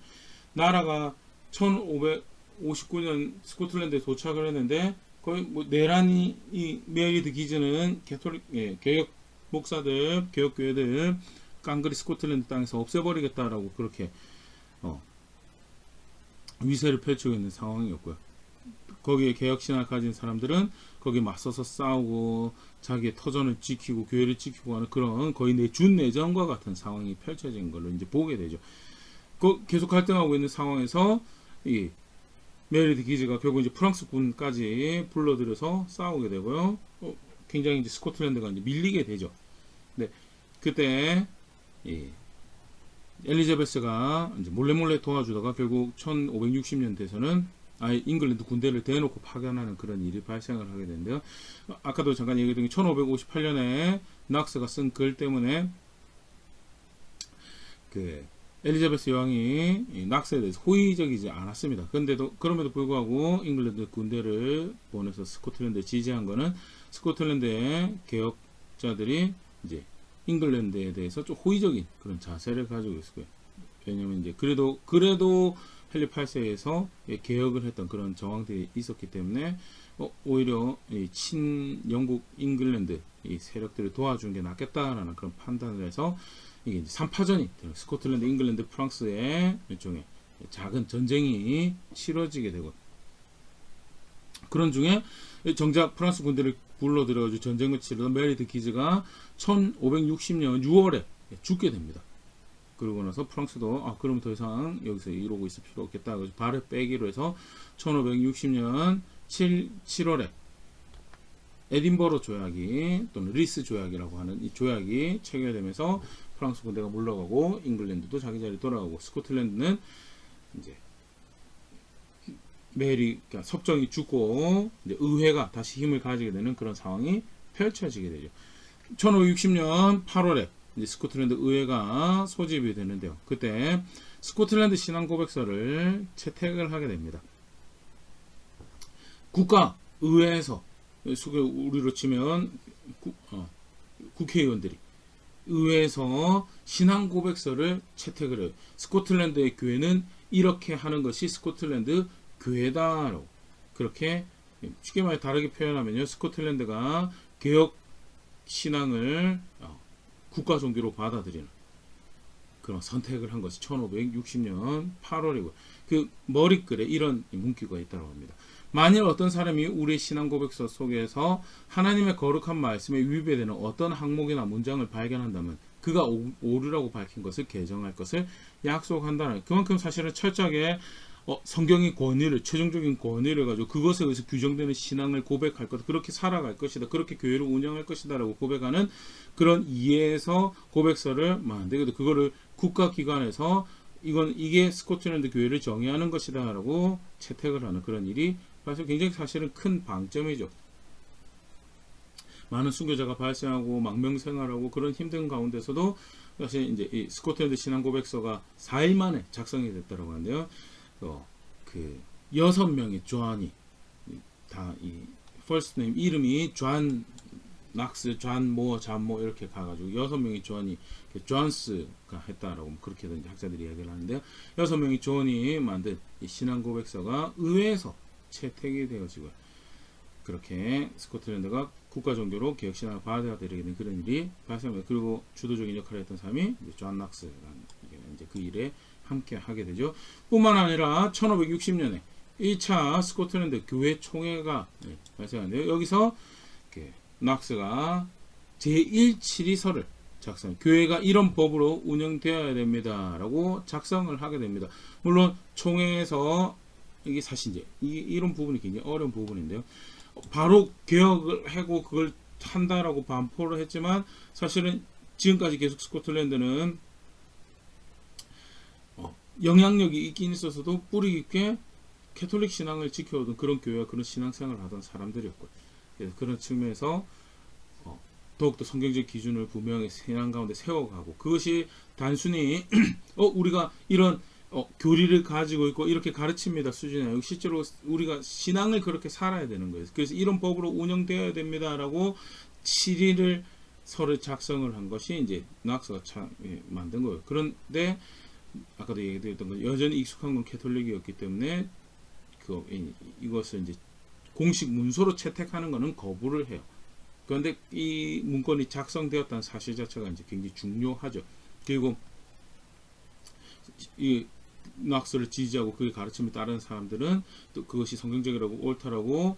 나라가 1559년 스코틀랜드에 도착을 했는데 거의 내란이, 이 메리드 기즈는 캐톨릭 개혁 목사들, 개혁 교회들 깡그리 스코틀랜드 땅에서 없애버리겠다라고 그렇게 위세를 펼치고 있는 상황이었고요. 거기에 개혁신앙을 가진 사람들은 거기에 맞서서 싸우고 자기의 터전을 지키고 교회를 지키고 하는 그런 거의 준내전과 같은 상황이 펼쳐진 걸로 이제 보게 되죠. 계속 갈등하고 있는 상황에서 이 메리드 기즈가 결국 이제 프랑스 군까지 불러들여서 싸우게 되고요. 굉장히 이제 스코틀랜드가 이제 밀리게 되죠. 네, 그때 엘리자베스가 이제 몰래 도와주다가 결국 1560년 돼서는 아예 잉글랜드 군대를 대놓고 파견하는 그런 일이 발생을 하게 되는데요. 아까도 잠깐 얘기했던 게 1558년에 낙스가 쓴 글 때문에 엘리자베스 여왕이 낙스에 대해서 호의적이지 않았습니다. 그럼에도 불구하고 잉글랜드 군대를 보내서 스코틀랜드를 지지한 거는 스코틀랜드의 개혁자들이 이제 잉글랜드에 대해서 좀 호의적인 그런 자세를 가지고 있었고요. 왜냐면 이제 그래도 헨리 8세에서 개혁을 했던 그런 정황들이 있었기 때문에 오히려 친 영국 잉글랜드 이 세력들을 도와주는 게 낫겠다라는 그런 판단을 해서 이게 이제 3파전이 스코틀랜드, 잉글랜드, 프랑스의 일종의 작은 전쟁이 치러지게 되고, 그런 중에 정작 프랑스 군대를 불러들여가지고 전쟁을 치르던 메리드 기즈가 1560년 6월에 죽게 됩니다. 그러고 나서 프랑스도 그럼 더 이상 여기서 이러고 있을 필요 없겠다. 그래서 발을 빼기로 해서 1560년 7월에 에딘버러 조약이 또는 리스 조약이라고 하는 이 조약이 체결되면서 프랑스 군대가 물러가고 잉글랜드도 자기 자리에 돌아가고 스코틀랜드는 이제 그러니까 섭정이 죽고 이제 의회가 다시 힘을 가지게 되는 그런 상황이 펼쳐지게 되죠. 1560년 8월에 이제 스코틀랜드 의회가 소집이 되는데요. 그때 스코틀랜드 신앙 고백서를 채택을 하게 됩니다. 국가 의회에서 우리로 치면 국회의원들이 의회에서 신앙 고백서를 채택을 해요. 스코틀랜드의 교회는 이렇게 하는 것이 스코틀랜드 교회다라고, 그렇게 쉽게 말해 다르게 표현하면요, 스코틀랜드가 개혁 신앙을 국가 종교로 받아들이는 그런 선택을 한 것이 1560년 8월이고, 그 머리글에 이런 문구가 있다고 합니다. 만일 어떤 사람이 우리의 신앙 고백서 속에서 하나님의 거룩한 말씀에 위배되는 어떤 항목이나 문장을 발견한다면 그가 오류라고 밝힌 것을 개정할 것을 약속한다는, 그만큼 사실은 철저하게 성경의 권위를, 최종적인 권위를 가지고 그것에 의해서 규정되는 신앙을 고백할 것, 그렇게 살아갈 것이다, 그렇게 교회를 운영할 것이다 라고 고백하는 그런 이해에서 고백서를 만들고, 그거를 국가기관에서 이게 스코틀랜드 교회를 정의하는 것이다 라고 채택을 하는 그런 일이 굉장히 사실은 큰 방점이죠. 많은 순교자가 발생하고 망명생활하고 그런 힘든 가운데서도 사실 이제 이 스코틀랜드 신앙 고백서가 4일 만에 작성이 됐다고 하는데요. 그 6명의 조안이 다 이 first name 이름이 존 낙스, 존 모, 잔 모 이렇게 가가지고 6명이 존이 존스가 했다라고 그렇게 학자들이 이야기를 하는데요. 6명이 존이 만든 이 신앙 고백서가 의회에서 채택이 되어지고 그렇게 스코틀랜드가 국가 종교로 개혁 신앙을 받아들이게 된 그런 일이 발생합니다. 그리고 주도적인 역할을 했던 사람이 존 낙스라는 이제 그 일에 함께 하게 되죠. 뿐만 아니라 1560년에 1차 스코틀랜드 교회 총회가 발생하는데요. 여기서 낙스가 제1치리서를 작성, 교회가 이런 법으로 운영되어야 됩니다 라고 작성을 하게 됩니다. 물론 총회에서 이게 사실 이제 이런 부분이 굉장히 어려운 부분인데요. 바로 개혁을 하고 그걸 한다라고 반포를 했지만 사실은 지금까지 계속 스코틀랜드는 영향력이 있긴 있어서도 뿌리 깊게 캐톨릭 신앙을 지켜오던 그런 교회와 그런 신앙생활을 하던 사람들이었고요. 그래서 그런 측면에서 더욱더 성경적 기준을 분명히 신앙 가운데 세워가고 그것이 단순히 우리가 이런 교리를 가지고 있고 이렇게 가르칩니다 수준이 아니고 실제로 우리가 신앙을 그렇게 살아야 되는 거예요. 그래서 이런 법으로 운영되어야 됩니다라고 7일을 서를 작성을 한 것이 이제 낙스가 만든 거예요. 그런데 아까도 얘기드렸던 건 여전히 익숙한 건 캐톨릭이었기 때문에 이것을 이제 공식 문서로 채택하는 것은 거부를 해요. 그런데 이 문건이 작성되었다는 사실 자체가 이제 굉장히 중요하죠. 그리고 이 낙스를 지지하고 그의 가르침에 따르는 사람들은 또 그것이 성경적이라고 옳다라고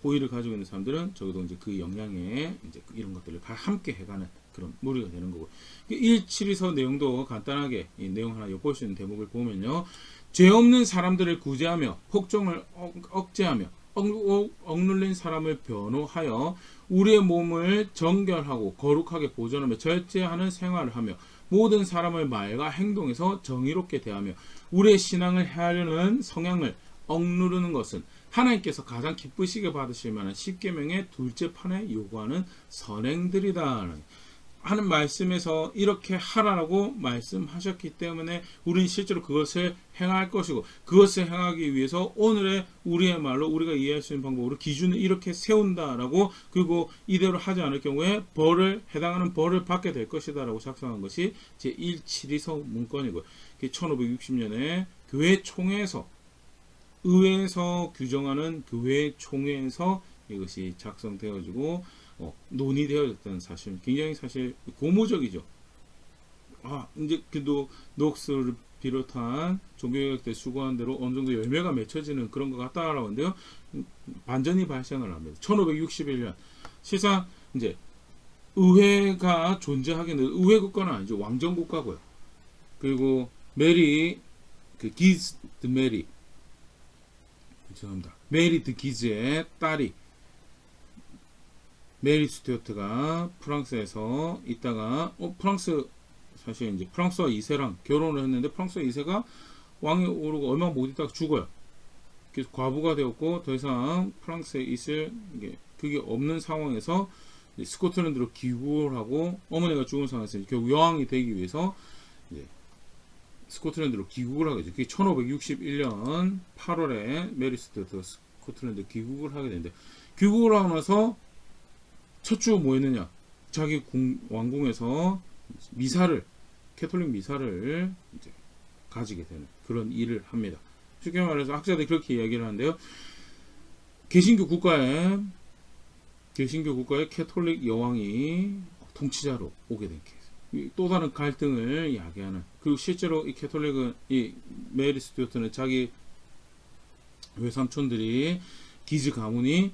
호의를 가지고 있는 사람들은 적어도 이제 그 영향에 이제 이런 것들을 함께 해가는 그런 무리가 되는 거고. 1.7에서 내용도 간단하게 이 내용 하나 엿볼 수 있는 대목을 보면요. 죄 없는 사람들을 구제하며 폭정을 억제하며 억눌린 사람을 변호하여 우리의 몸을 정결하고 거룩하게 보존하며 절제하는 생활을 하며 모든 사람을 말과 행동에서 정의롭게 대하며 우리의 신앙을 헤아려는 성향을 억누르는 것은 하나님께서 가장 기쁘시게 받으실 만한 십계명의 둘째 판에 요구하는 선행들이다 하는 말씀에서 이렇게 하라고 말씀하셨기 때문에 우리는 실제로 그것을 행할 것이고 그것을 행하기 위해서 오늘의 우리의 말로 우리가 이해할 수 있는 방법으로 기준을 이렇게 세운다라고 그리고 이대로 하지 않을 경우에 해당하는 벌을 받게 될 것이다 라고 작성한 것이 제1치리서 문건이고요. 1560년에 교회 총회에서 의회에서 규정하는 교회 총회에서 이것이 작성되어지고 논의되어졌다는 사실 굉장히 사실 고무적이죠. 이제 그래도 녹스를 비롯한 종교개혁 때 수고한 대로 어느 정도 열매가 맺혀지는 그런 것 같다라고 하는데요. 반전이 발생을 합니다. 1561년 실상 이제 의회가 존재하게 되는 의회 국가는 아니죠. 왕정 국가고요. 그리고 메리 기즈 드 메리 죄송합니다. 메리 드 기즈의 딸이 메리 스튜어트가 프랑스에서 있다가 프랑스 사실 이제 프랑스와 2세랑 결혼을 했는데 프랑스와 2세가 왕이 오르고 얼마 못 있다가 죽어요. 그래서 과부가 되었고 더 이상 프랑스에 있을 그게 없는 상황에서 스코틀랜드로 귀국을 하고 어머니가 죽은 상황에서 결국 여왕이 되기 위해서 이제 스코틀랜드로 귀국을 하게 되죠. 그게 1561년 8월에 메리 스튜어트가 스코틀랜드 귀국을 하게 되는데 귀국을 하고 나서 첫 주 뭐 했느냐? 자기 왕궁에서 캐톨릭 미사를 이제 가지게 되는 그런 일을 합니다. 쉽게 말해서 학자들이 그렇게 이야기를 하는데요. 개신교 국가의 캐톨릭 여왕이 통치자로 오게 된 케이스. 또 다른 갈등을 야기하는. 그리고 실제로 이 캐톨릭은 이 메리 스튜어트는 자기 외삼촌들이 기즈 가문이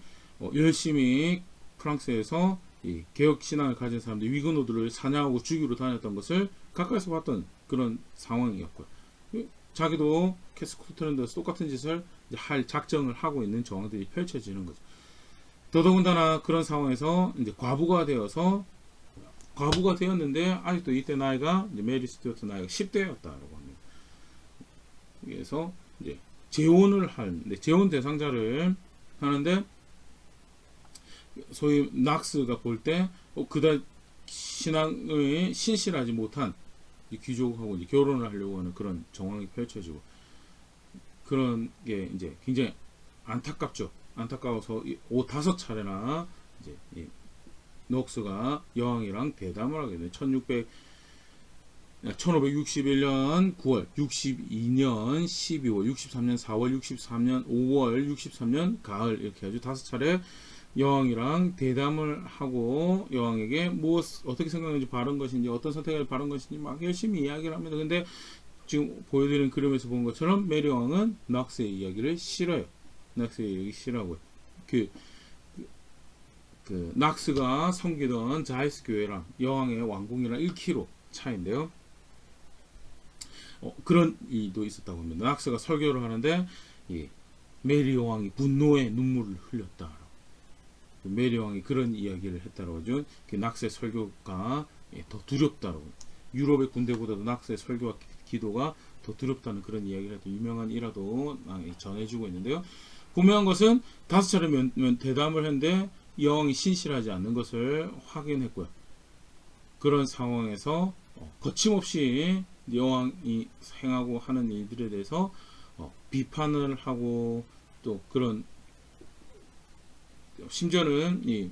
열심히 프랑스에서 이 개혁 신앙을 가진 사람들 위그노들을 사냥하고 죽이러 다녔던 것을 가까이서 봤던 그런 상황이었고요. 자기도 스코틀랜드에서 똑같은 짓을 할 작정을 하고 있는 정황들이 펼쳐지는 거죠. 더더군다나 그런 상황에서 이제 과부가 되었는데 아직도 이때 나이가 이제 메리 스튜어트 나이가 10대였다라고 합니다. 그래서 이제 재혼을 하는데 재혼 대상자를 하는데 소위 낙스가 볼 때 그다지 신앙에 신실하지 못한 귀족하고 이제 결혼을 하려고 하는 그런 정황이 펼쳐지고 그런 게 이제 굉장히 안타깝죠. 안타까워서 5~5차례나 이제 이 녹스가 여왕이랑 대담을 하게 돼요. 1561년 9월, 62년 12월, 63년 4월, 63년 5월, 63년 가을 이렇게 아주 5차례 여왕이랑 대담을 하고 여왕에게 어떻게 생각하는지 바른 것인지 어떤 선택을 바른 것인지 막 열심히 이야기를 합니다. 근데 지금 보여드리는 그림에서 본 것처럼 메리 왕은 낙스의 이야기를 싫어요. 낙스의 이야기 싫어하고요. 낙스가 섬기던 자이스 교회랑 여왕의 왕궁이랑 1km 차인데요. 그런 일도 있었다고 합니다. 낙스가 설교를 하는데 메리 왕이 분노의 눈물을 흘렸다. 메리 왕이 그런 이야기를 했다고 하죠. 낙스의 설교가 더 두렵다고. 유럽의 군대보다도 낙스의 설교와 기도가 더 두렵다는 그런 이야기를 했던 유명한 일화도 전해주고 있는데요. 분명한 것은 5차례 대담을 했는데 여왕이 신실하지 않는 것을 확인했고요. 그런 상황에서 거침없이 여왕이 행하고 하는 일들에 대해서 비판을 하고 또 그런 심지어는 이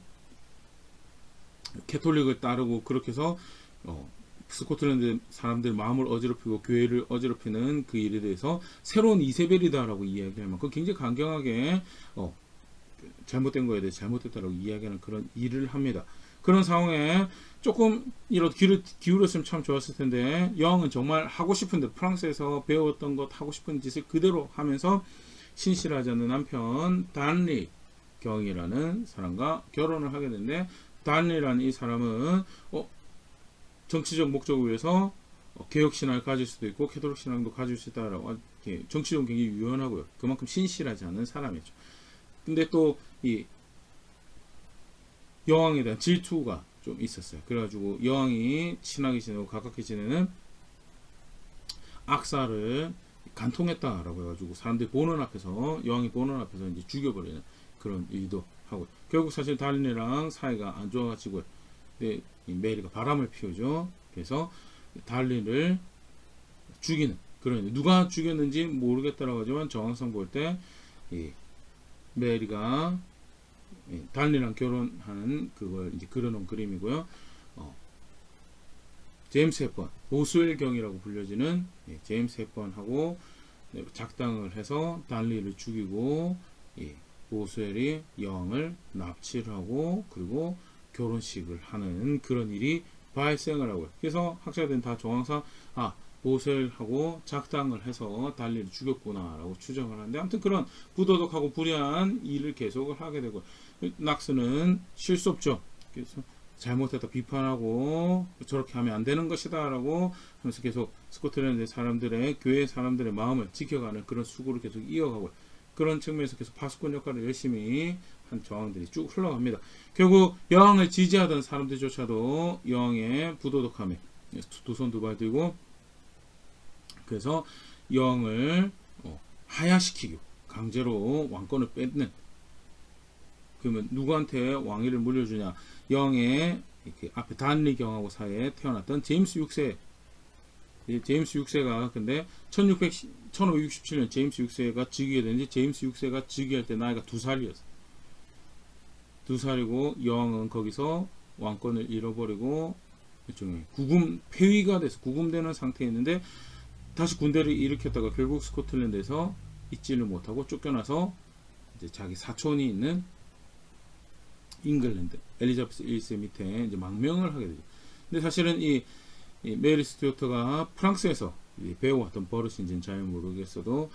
캐톨릭을 따르고 그렇게 해서 스코틀랜드 사람들 마음을 어지럽히고 교회를 어지럽히는 그 일에 대해서 새로운 이세벨이다라고 이야기할 만큼 굉장히 강경하게 잘못된 거에 대해 잘못됐다라고 이야기하는 그런 일을 합니다. 그런 상황에 조금 이렇게 귀를 기울였으면 참 좋았을 텐데 여왕은 정말 하고 싶은 대로 프랑스에서 배웠던 것 하고 싶은 짓을 그대로 하면서 신실하지 않는 남편 단리 경이라는 사람과 결혼을 하게 되는데 단리라는 이 사람은 정치적 목적을 위해서 개혁신앙을 가질 수도 있고 캐톨릭 신앙도 가질 수 있다라고 정치적으로 굉장히 유연하고요. 그만큼 신실하지 않은 사람이죠. 근데 또 이 여왕에 대한 질투가 좀 있었어요. 그래가지고 여왕이 친하게 지내고 가깝게 지내는 악사를 간통했다라고 해가지고 사람들이 보는 앞에서 여왕이 보는 앞에서 이제 죽여버리는 그런 일도 하고 결국 사실 달린이랑 사이가 안 좋아가지고 이 메리가 바람을 피우죠. 그래서 달린을 죽이는 그런 누가 죽였는지 모르겠다라고 하지만 정황상 볼 때 메리가 달린이랑 결혼하는 그걸 이제 그려놓은 그림이고요. 제임스 헵번 보스웰 경이라고 불려지는 제임스 헵번하고 작당을 해서 달린이를 죽이고 보스웰이 여왕을 납치를 하고 그리고 결혼식을 하는 그런 일이 발생을 하고요. 그래서 학자들은 다 정황상 보스웰하고 작당을 해서 달린이를 죽였구나 라고 추정을 하는데 아무튼 그런 부도덕하고 불의한 일을 계속을 하게 되고 낙스는 쉴 수 없죠. 그래서 잘못했다 비판하고 저렇게 하면 안 되는 것이다 라고 하면서 계속 스코틀랜드 사람들의 교회 사람들의 마음을 지켜가는 그런 수고를 계속 이어가고 그런 측면에서 계속 파수꾼 역할을 열심히 한 저항들이 쭉 흘러갑니다. 결국 여왕을 지지하던 사람들조차도 여왕의 부도덕함에 두 손 두 발 들고 그래서 여왕을 하야시키고 강제로 왕권을 뺏는 그러면 누구한테 왕위를 물려주냐 여왕의 이렇게 앞에 단리 경하고 사이에 태어났던 제임스 6세 제임스 6세가 근데 1567년 제임스 6세가 즉위가 되는지 제임스 6세가 즉위할 때 나이가 2살이었어요. 2살이고 여왕은 거기서 왕권을 잃어버리고 일종의 폐위가 돼서 구금되는 상태에 있는데 다시 군대를 일으켰다가 결국 스코틀랜드에서 있지를 못하고 쫓겨나서 이제 자기 사촌이 있는 잉글랜드 엘리자베스 1세 밑에 이제 망명을 하게 되죠. 근데 사실은 이 메리 스튜어트가 프랑스에서 배워왔던 버릇인지는 잘 모르겠어도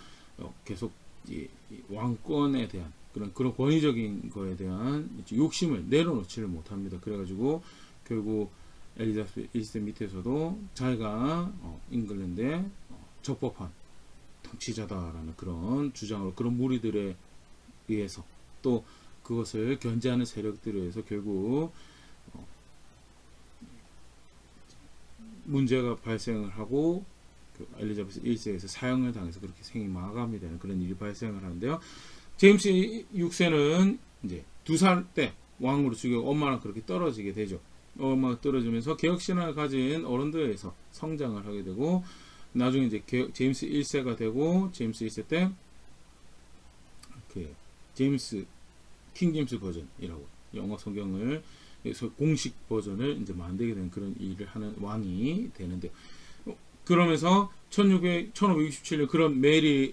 계속 이 왕권에 대한 그런 권위적인 거에 대한 욕심을 내려놓지를 못합니다. 그래가지고 결국 엘리자베스 1세 밑에서도 자기가 잉글랜드의 적법한 통치자다라는 그런 주장으로 그런 무리들에 의해서 또 그것을 견제하는 세력들에 의해서 결국 문제가 발생을 하고 엘리자베스 1세에서 사형을 당해서 그렇게 생이 마감이 되는 그런 일이 발생을 하는데요. 제임스 6세는 이제 2살 때 왕으로 죽이고 엄마랑 그렇게 떨어지게 되죠. 엄마가 떨어지면서 개혁신앙을 가진 어른들에 의해서 성장을 하게 되고 나중에 이제 제임스 1세가 되고 제임스 1세 때 제임스 킹제임스 버전이라고 영어 성경을 그래서 공식 버전을 이제 만들게 된 그런 일을 하는 왕이 되는데 그러면서 1567년 그런 메리의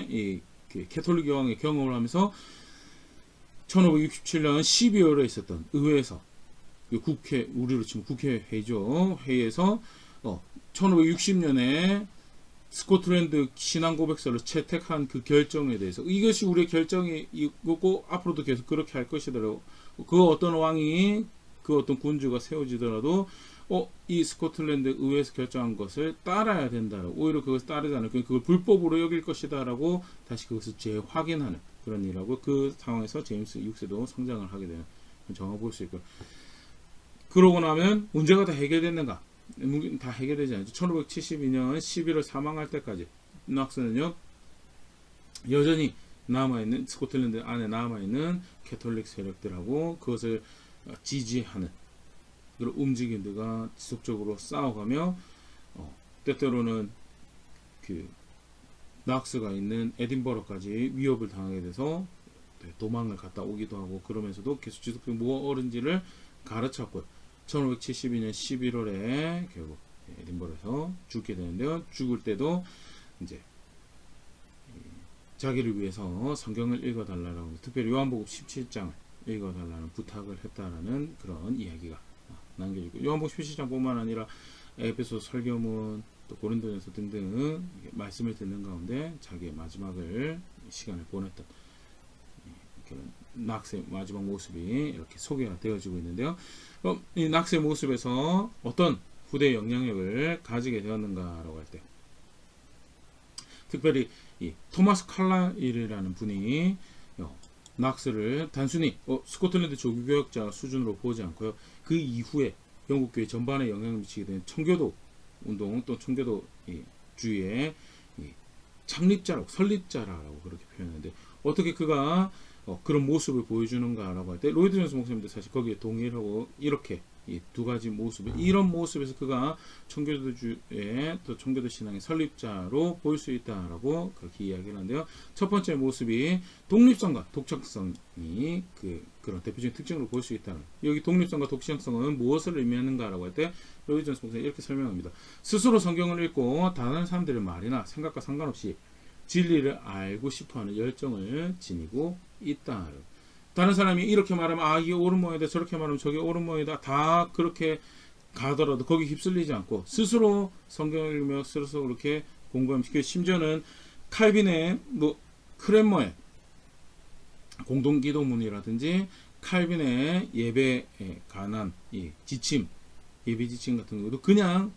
이 캐톨릭 여왕의 경험을 하면서 1567년 12월에 있었던 의회에서 국회 우리로 치면 국회 회의죠. 회의에서 1560년에 스코틀랜드 신앙 고백서를 채택한 그 결정에 대해서 이것이 우리의 결정이 이거고 앞으로도 계속 그렇게 할 것이더라고. 그 어떤 왕이 그 어떤 군주가 세워지더라도 이 스코틀랜드 의회에서 결정한 것을 따라야 된다라고 오히려 그것을 따르지 않을 경우 그걸 불법으로 여길 것이다라고 다시 그것을 재확인하는 그런 일하고 그 상황에서 제임스 6세도 성장을 하게 되는 정황을 볼 수 있고요. 그러고 나면 문제가 다 해결됐는가? 다 해결되지 않죠. 1572년 11월 사망할 때까지 낙스는요 여전히 남아있는 스코틀랜드 안에 남아있는 캐톨릭 세력들하고 그것을 지지하는 그런 움직임들과 지속적으로 싸워가며 때때로는 그 낙스가 있는 에딘버러까지 위협을 당하게 돼서 도망을 갔다 오기도 하고 그러면서도 계속 지속적으로 뭐가 옳은지를 가르쳤고요. 1572년 11월에 결국 에딘버러에서 죽게 되는데요. 죽을 때도 이제 자기를 위해서 성경을 읽어달라고 특별히 요한복음 17장을 읽어달라는 부탁을 했다라는 그런 이야기가 남겨지고 요한복음 17장뿐만 아니라 에베소 설교문 또 고린도전서 등등 말씀을 듣는 가운데 자기의 마지막을 시간을 보냈던 그런 낙스의 마지막 모습이 이렇게 소개가 되어지고 있는데요. 그럼 이 낙스의 모습에서 어떤 후대 영향력을 가지게 되었는가라고 할 때 특별히 이 토마스 칼라일이라는 분이 낙스를 단순히 스코틀랜드 조교교역자 수준으로 보지 않고요. 그 이후에 영국 교회 전반에 영향을 미치게 된 청교도 운동 또 청교도 주의의 창립자라고 설립자라고 그렇게 표현하는데 어떻게 그가 그런 모습을 보여주는가라고 할 때 로이드 존스 목사님도 사실 거기에 동의를 하고 이렇게 이 두 가지 모습을 이런 모습에서 그가 청교도주의 또 청교도 신앙의 설립자로 볼 수 있다라고 그렇게 이야기를 하는데요. 첫 번째 모습이 독립성과 독창성이 그런 대표적인 특징으로 볼 수 있다는 여기 독립성과 독창성은 무엇을 의미하는가라고 할 때 로이드 존스 목사님 이렇게 설명합니다. 스스로 성경을 읽고 다른 사람들의 말이나 생각과 상관없이 진리를 알고 싶어하는 열정을 지니고 있다. 다른 사람이 이렇게 말하면 이게 옳은 모양이다 저렇게 말하면 저게 옳은 모양이다 다 그렇게 가더라도 거기 휩쓸리지 않고 스스로 성경을 읽으며 스스로 그렇게 공부하면서 심지어는 칼빈의 크랜머의 공동기도문이라든지 칼빈의 예배에 관한 지침 예배 지침 같은 것도 그냥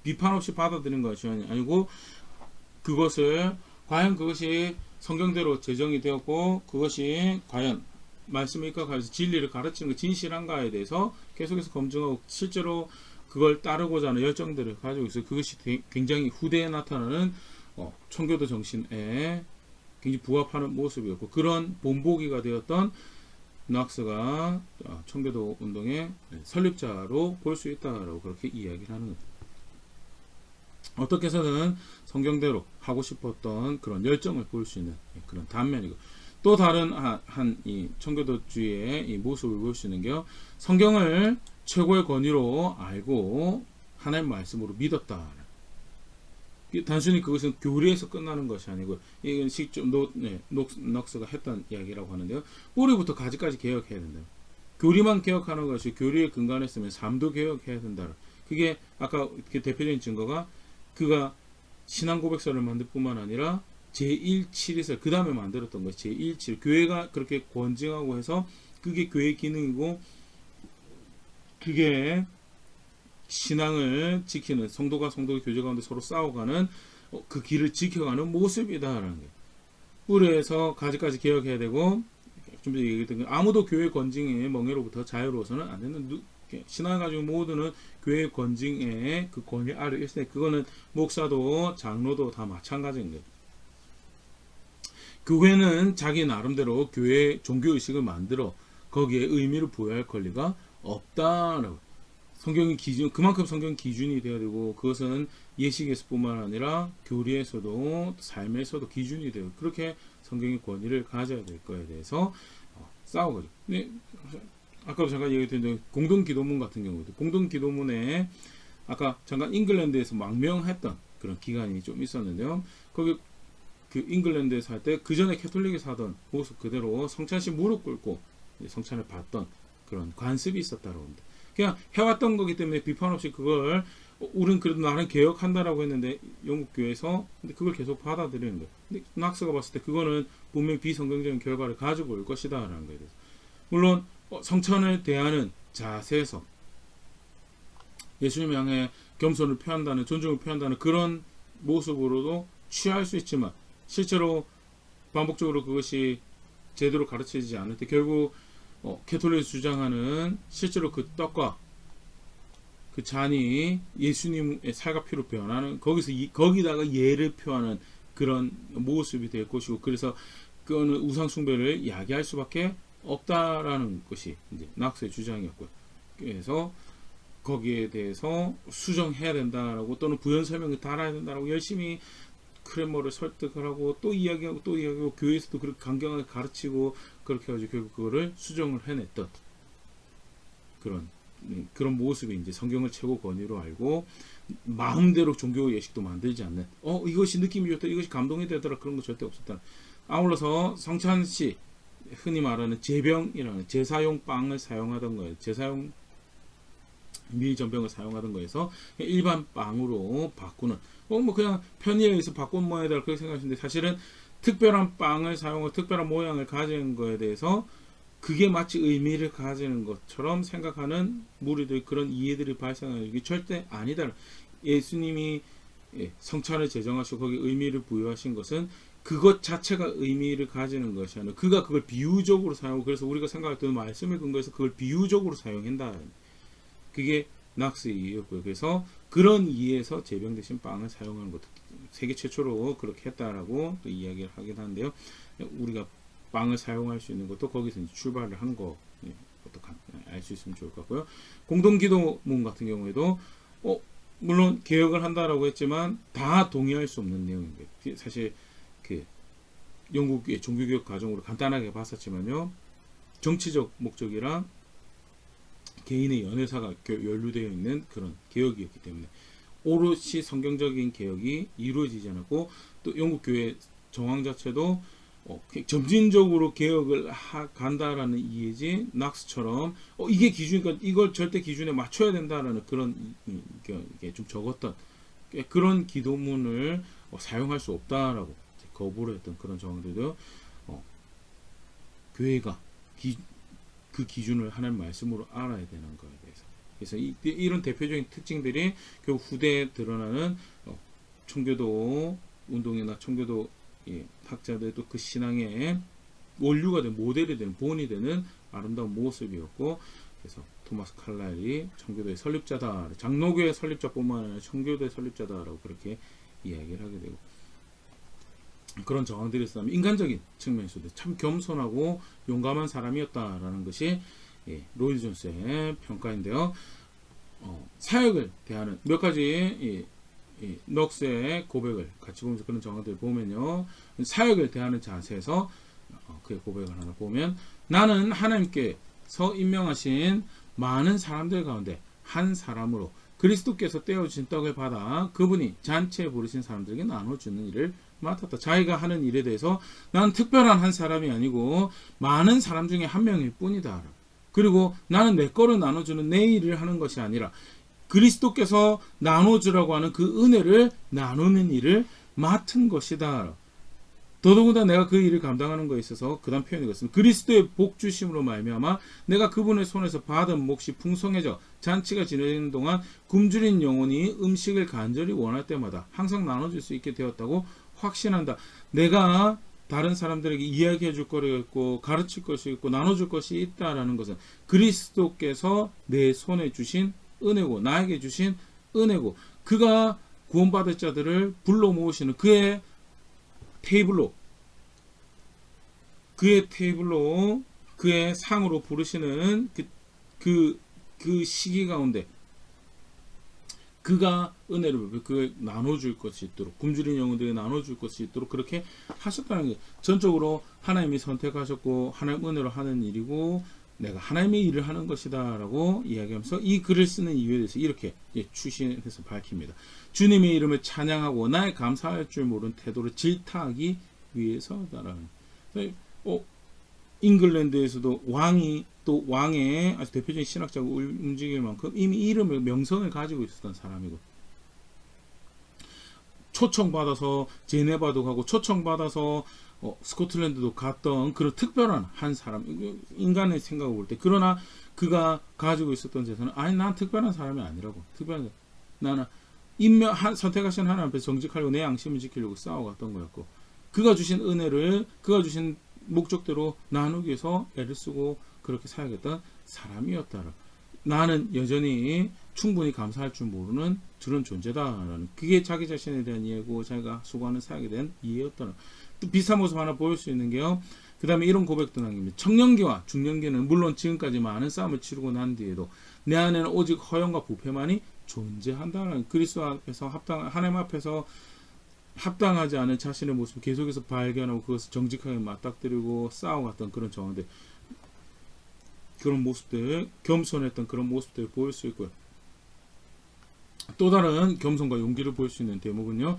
비판 없이 받아들인 것이 아니고 그것을 과연 그것이 성경대로 제정이 되었고 그것이 과연 말씀을 입각하면서 진리를 가르치는 게 진실한가에 대해서 계속해서 검증하고 실제로 그걸 따르고자 하는 열정들을 가지고 있어요. 그것이 굉장히 후대에 나타나는 청교도 정신에 굉장히 부합하는 모습이었고 그런 본보기가 되었던 낙스가 청교도 운동의 설립자로 볼 수 있다라고 그렇게 이야기를 하는 겁니다. 어떻게 해서는 성경대로 하고 싶었던 그런 열정을 볼 수 있는 그런 단면이고 또 다른 이 청교도주의의 이 모습을 볼 수 있는 게요. 성경을 최고의 권위로 알고 하나님 말씀으로 믿었다. 단순히 그것은 교리에서 끝나는 것이 아니고 이건 직접 녹스가 했던 이야기라고 하는데요. 뿌리부터 가지까지 개혁해야 된다. 교리만 개혁하는 것이 교리에 근간했으면 삶도 개혁해야 된다. 그게 아까 대표적인 증거가 그가 신앙 고백서를 만들 뿐만 아니라 제1.7에서 그 다음에 만들었던 것이 제1.7 교회가 그렇게 권징하고 해서 그게 교회의 기능이고 그게 신앙을 지키는 성도가 성도의 교제 가운데 서로 싸워가는 그 길을 지켜가는 모습이다라는 거예요. 뿌리에서 가지까지 개혁해야 되고 좀 전에 얘기했던 아무도 교회 권징의 멍에로부터 자유로워서는 안 되는 신앙을 가지고 모두는 교회 권징의 그 권위 아래 있을 때 그거는 목사도 장로도 다 마찬가지인 거예요. 교회는 자기 나름대로 교회 종교의식을 만들어 거기에 의미를 부여할 권리가 없다라고. 성경의 기준, 그만큼 성경 기준이 되어야 되고 그것은 예식에서뿐만 아니라 교리에서도 삶에서도 기준이 되고 그렇게 성경의 권위를 가져야 될 거에 대해서 싸워가지고. 근데 아까도 잠깐 얘기했는데 공동기도문 같은 경우도 공동기도문에 아까 잠깐 잉글랜드에서 망명했던 그런 기간이 좀 있었는데요. 거기 그 잉글랜드에서 할 때 그 전에 캐톨릭에서 하던 모습 그대로 성찬식 무릎 꿇고 성찬을 받던 그런 관습이 있었다고 합니다. 그냥 해왔던 거기 때문에 비판 없이 그걸 우린 그래도 나름 개혁한다라고 했는데 영국 교회에서 근데 그걸 계속 받아들이는 거예요. 근데 낙스가 봤을 때 그거는 분명히 비성경적인 결과를 가지고 올 것이다라는 거에 대해서 물론 성찬을 대하는 자세에서 예수님 향해 겸손을 표한다는 존중을 표한다는 그런 모습으로도 취할 수 있지만 실제로 반복적으로 그것이 제대로 가르치지 않을 때 결국 캐톨릭이 주장하는 실제로 그 떡과 그 잔이 예수님의 살과 피로 변하는 거기다가 예를 표하는 그런 모습이 될 것이고 그래서 그거는 우상 숭배를 야기할 수밖에 없다라는 것이 이제 낙스의 주장이었고요. 그래서 거기에 대해서 수정해야 된다라고 또는 부연 설명을 달아야 된다라고 열심히 크레머를 설득을 하고 또 이야기하고 교회에서도 그렇게 강경하게 가르치고 그렇게 해가지고 결국 그거를 수정을 해냈던 그런 모습이 이제 성경을 최고 권위로 알고 마음대로 종교 예식도 만들지 않는 이것이 느낌이 좋다 이것이 감동이 되더라 그런 거 절대 없었다. 아울러서 성찬시 흔히 말하는 제병이라는 제사용 빵을 사용하던 거예요. 제사용 미전병을 사용하던 거에서 일반 빵으로 바꾸는 뭐 그냥 편의에서 바꾼 모양이다 그렇게 생각하시는데 사실은 특별한 빵을 사용하고 특별한 모양을 가진 거에 대해서 그게 마치 의미를 가지는 것처럼 생각하는 무리들 그런 이해들이 발생하는 게 절대 아니다. 예수님이 성찬을 제정하시고 거기에 의미를 부여하신 것은 그것 자체가 의미를 가지는 것이 아니라 그가 그걸 비유적으로 사용하고 그래서 우리가 생각할 때는 말씀에 근거해서 그걸 비유적으로 사용한다. 그게 낙스의 이해였고요. 그래서 그런 이해에서 제병 대신 빵을 사용하는 것도 세계 최초로 그렇게 했다라고 또 이야기를 하긴 하는데요. 우리가 빵을 사용할 수 있는 것도 거기서 이제 출발을 한 거 알 수 있으면 좋을 것 같고요. 공동기도문 같은 경우에도 물론 개혁을 한다라고 했지만 다 동의할 수 없는 내용인데 사실 그 영국의 종교개혁 과정으로 간단하게 봤었지만요. 정치적 목적이랑 개인의 연애사가 연루되어 있는 그런 개혁이었기 때문에 오롯이 성경적인 개혁이 이루어지지 않았고 또 영국 교회 정황 자체도 점진적으로 개혁을 간다라는 이해지 낙스처럼 이게 기준이니까 이걸 절대 기준에 맞춰야 된다라는 그런 이게 좀 적었던 그런 기도문을 사용할 수 없다라고 거부를 했던 그런 정황들도 교회가 그 기준을 하나님 말씀으로 알아야 되는 거에 대해서 그래서 이런 대표적인 특징들이 결국 후대에 드러나는 청교도 운동이나 청교도 학자들도 그 신앙의 원류가 된 모델이 되는 본이 되는 아름다운 모습이었고 그래서 토마스 칼라일이 청교도의 설립자다 장로교의 설립자뿐만 아니라 청교도의 설립자다라고 그렇게 이야기를 하게 되고 그런 정황들이 있었다면 인간적인 측면에서도 참 겸손하고 용감한 사람이었다라는 것이 로이드 존스의 평가인데요. 사역을 대하는 몇 가지 넉스의 고백을 같이 보면서 그런 정황들을 보면요. 사역을 대하는 자세에서 그의 고백을 하나 보면 나는 하나님께서 임명하신 많은 사람들 가운데 한 사람으로 그리스도께서 떼어주신 떡을 받아 그분이 잔치에 부르신 사람들에게 나눠주는 일을 맡았다. 자기가 하는 일에 대해서 나는 특별한 한 사람이 아니고 많은 사람 중에 한 명일 뿐이다. 그리고 나는 내 거를 나눠주는 내 일을 하는 것이 아니라 그리스도께서 나눠주라고 하는 그 은혜를 나누는 일을 맡은 것이다. 더더군다나 내가 그 일을 감당하는 것에 있어서 그 다음 표현이 그렇습니다. 그리스도의 복 주심으로 말미암아 내가 그분의 손에서 받은 몫이 풍성해져 잔치가 진행되는 동안 굶주린 영혼이 음식을 간절히 원할 때마다 항상 나눠줄 수 있게 되었다고 확신한다. 내가 다른 사람들에게 이야기해 줄 거리가 있고 가르칠 것이 있고 나눠줄 것이 있다라는 것은 그리스도께서 내 손에 주신 은혜고 나에게 주신 은혜고 그가 구원받을 자들을 불러 모으시는 그의 테이블로 그의 상으로 부르시는 그 시기 가운데 그가 은혜를 그 나눠줄 것이 있도록 굶주린 영혼들에게 나눠줄 것이 있도록 그렇게 하셨다는 게 전적으로 하나님이 선택하셨고 하나님 은혜로 하는 일이고 내가 하나님의 일을 하는 것이다 라고 이야기하면서 이 글을 쓰는 이유에 대해서 이렇게 추신해서 밝힙니다. 주님의 이름을 찬양하고 나의 감사할 줄 모르는 태도를 질타하기 위해서다라는. 잉글랜드에서도 왕이 또 왕의 아주 대표적인 신학자가 움직일 만큼 이미 이름을 명성을 가지고 있었던 사람이고 초청받아서 제네바도 가고 초청받아서 스코틀랜드도 갔던 그런 특별한 한 사람, 인간의 생각을 볼 때. 그러나 그가 가지고 있었던 재산은 아니 난 특별한 사람이 아니라고. 특별한 나는 선택하신 하나님 앞에서 정직하려고 내 양심을 지키려고 싸워갔던 거였고 그가 주신 은혜를 그가 주신 목적대로 나누기 위해서 애를 쓰고 그렇게 살아가겠던 사람이었다라. 나는 여전히 충분히 감사할 줄 모르는 그런 존재다라는 그게 자기 자신에 대한 이해고 자기가 수고하는 사역에 대한 이해였다는. 또 비슷한 모습 하나 보일 수 있는 게요. 그 다음에 이런 고백도 남깁니다. 청년기와 중년기는 물론 지금까지 많은 싸움을 치르고 난 뒤에도 내 안에는 오직 허영과 부패만이 존재한다는 그리스도 앞에서 하나님 앞에서 합당하지 않은 자신의 모습을 계속해서 발견하고 그것을 정직하게 맞닥뜨리고 싸워갔던 그런 정황들, 그런 모습들, 겸손했던 그런 모습들을 보일 수 있고요. 또 다른 겸손과 용기를 보일 수 있는 대목은요.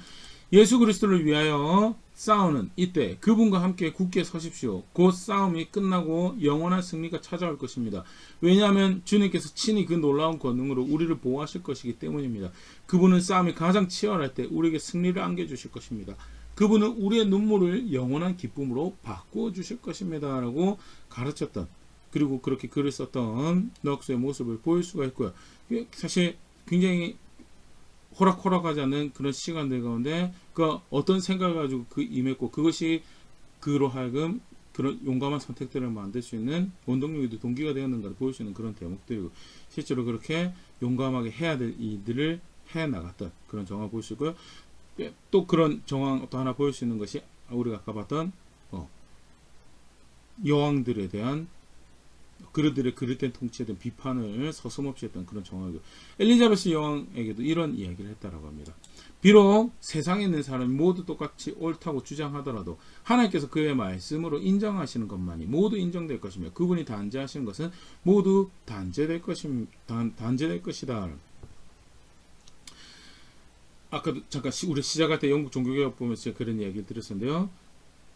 예수 그리스도를 위하여 싸우는 이때 그분과 함께 굳게 서십시오. 곧 싸움이 끝나고 영원한 승리가 찾아올 것입니다. 왜냐하면 주님께서 친히 그 놀라운 권능으로 우리를 보호하실 것이기 때문입니다. 그분은 싸움이 가장 치열할 때 우리에게 승리를 안겨주실 것입니다. 그분은 우리의 눈물을 영원한 기쁨으로 바꾸어 주실 것입니다. 라고 가르쳤던, 그리고 그렇게 글을 썼던 넉스의 모습을 보일 수가 있고요. 사실 굉장히 호락호락하지 않는 그런 시간들 가운데 그 어떤 생각을 가지고 임했고 그것이 그로 하여금 그런 용감한 선택들을 만들 수 있는 원동력이도 동기가 되었는가를 보일 수 있는 그런 대목들이고 실제로 그렇게 용감하게 해야 될 일들을 해 나갔던 그런 정황을 볼 수 있고요. 또 그런 정황 또 하나 보일 수 있는 것이 우리가 아까 봤던 여왕들에 대한 그들의 그릇된 통치에 대한 비판을 서슴없이 했던 그런 정황이고 엘리자베스 여왕에게도 이런 이야기를 했다라고 합니다. 비록 세상에 있는 사람이 모두 똑같이 옳다고 주장하더라도 하나님께서 그의 말씀으로 인정하시는 것만이 모두 인정될 것이며 그분이 단죄하시는 것은 모두 단죄될 것이다. 아까도 잠깐 우리 시작할 때 영국 종교개혁 보면서 제가 그런 이야기를 드렸었는데요.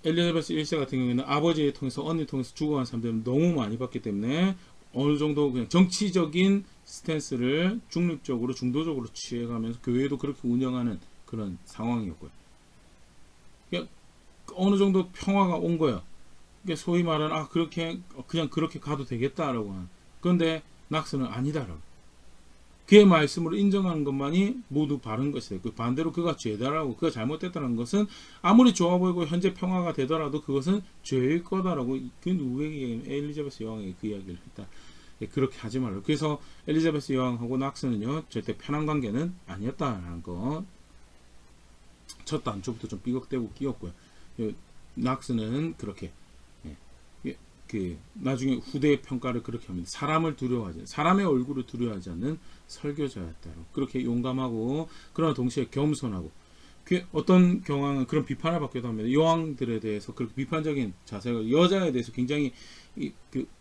엘리자베스 1세 같은 경우에는 아버지를 통해서 언니 통해서 죽어간 사람들을 너무 많이 봤기 때문에 어느 정도 그냥 정치적인 스탠스를 중립적으로 중도적으로 취해가면서 교회도 그렇게 운영하는 그런 상황이었고요. 그러니까 어느 정도 평화가 온 거예요. 그러니까 소위 말하는 그냥 그렇게 가도 되겠다라고 하는. 그런데 낙스는 아니다라고. 그의 말씀으로 인정하는 것만이 모두 바른 것이다. 그 반대로 그가 죄다라고 그가 잘못됐다는 것은 아무리 좋아 보이고 현재 평화가 되더라도 그것은 죄일 거다라고 그 누구에게 엘리자베스 여왕에게 그 이야기를 했다. 그렇게 하지 말라고. 그래서 엘리자베스 여왕하고 낙스는요 절대 편한 관계는 아니었다라는 거 첫 단초부터 좀 삐걱대고 끼었고요. 낙스는 그렇게 나중에 후대의 평가를 그렇게 합니다. 사람의 얼굴을 두려워하지 않는 설교자였다고. 그렇게 용감하고 그러나 동시에 겸손하고 어떤 경황은 그런 비판을 받기도 합니다. 여왕들에 대해서 그렇게 비판적인 자세가 여자에 대해서 굉장히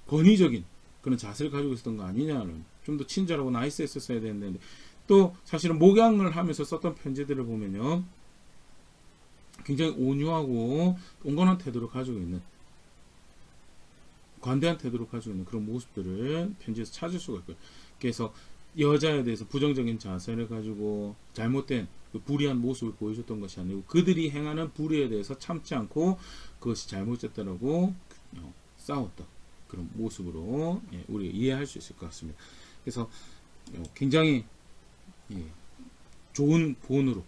권위적인 그런 자세를 가지고 있었던 거 아니냐는 좀 더 친절하고 나이스했었어야 되는데 또 사실은 목양을 하면서 썼던 편지들을 보면요 굉장히 온유하고 온건한 태도를 가지고 있는 관대한 태도를 가지고 있는 그런 모습들을 편지에서 찾을 수가 있고요. 그래서 여자에 대해서 부정적인 자세를 가지고 잘못된 불의한 모습을 보여줬던 것이 아니고 그들이 행하는 불의에 대해서 참지 않고 그것이 잘못됐다라고 싸웠던 그런 모습으로 우리가 이해할 수 있을 것 같습니다. 그래서 굉장히 좋은 본으로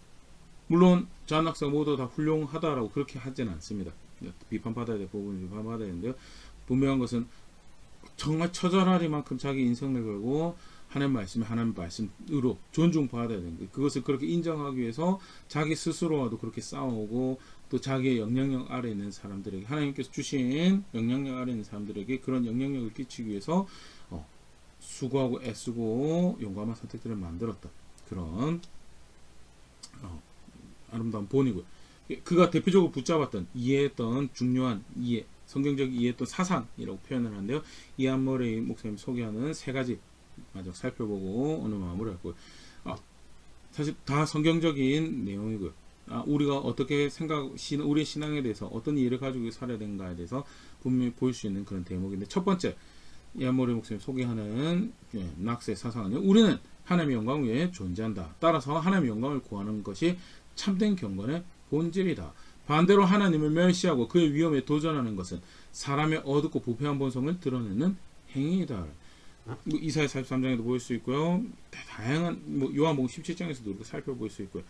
물론 잔 학사 모두 다 훌륭하다라고 그렇게 하지는 않습니다. 비판받아야 될 부분은 비판받아야 되는데요. 분명한 것은 정말 처절하리만큼 자기 인생을 걸고 하나님 말씀으로 존중받아야 되는 거예요. 그것을 그렇게 인정하기 위해서 자기 스스로와도 그렇게 싸우고 또 자기의 영향력 아래에 있는 사람들에게 하나님께서 주신 영향력 아래에 있는 사람들에게 그런 영향력을 끼치기 위해서 수고하고 애쓰고 용감한 선택들을 만들었다. 그런 아름다운 본이고요. 그가 대표적으로 붙잡았던 이해했던 중요한 이해, 성경적 이해했던 사상이라고 표현을 하는데요. 이안 머레이 목사님 소개하는 세 가지 마저 살펴보고 오늘 마무리하고요. 사실 다 성경적인 내용이고요. 우리가 어떻게 우리의 신앙에 대해서 어떤 이해를 가지고 살아야 되는가에 대해서 분명히 보일 수 있는 그런 대목인데, 첫 번째 이안 머레이 목사님 소개하는 낙스의 사상은요, 우리는 하나님의 영광 위에 존재한다. 따라서 하나님의 영광을 구하는 것이 참된 경건의 본질이다. 반대로 하나님을 멸시하고 그의 위엄에 도전하는 것은 사람의 어둡고 부패한 본성을 드러내는 행위이다. 이사야 43장에도 보일 수 있고요. 다양한 요한복음 17장에서도 우리가 살펴볼 수 있고요.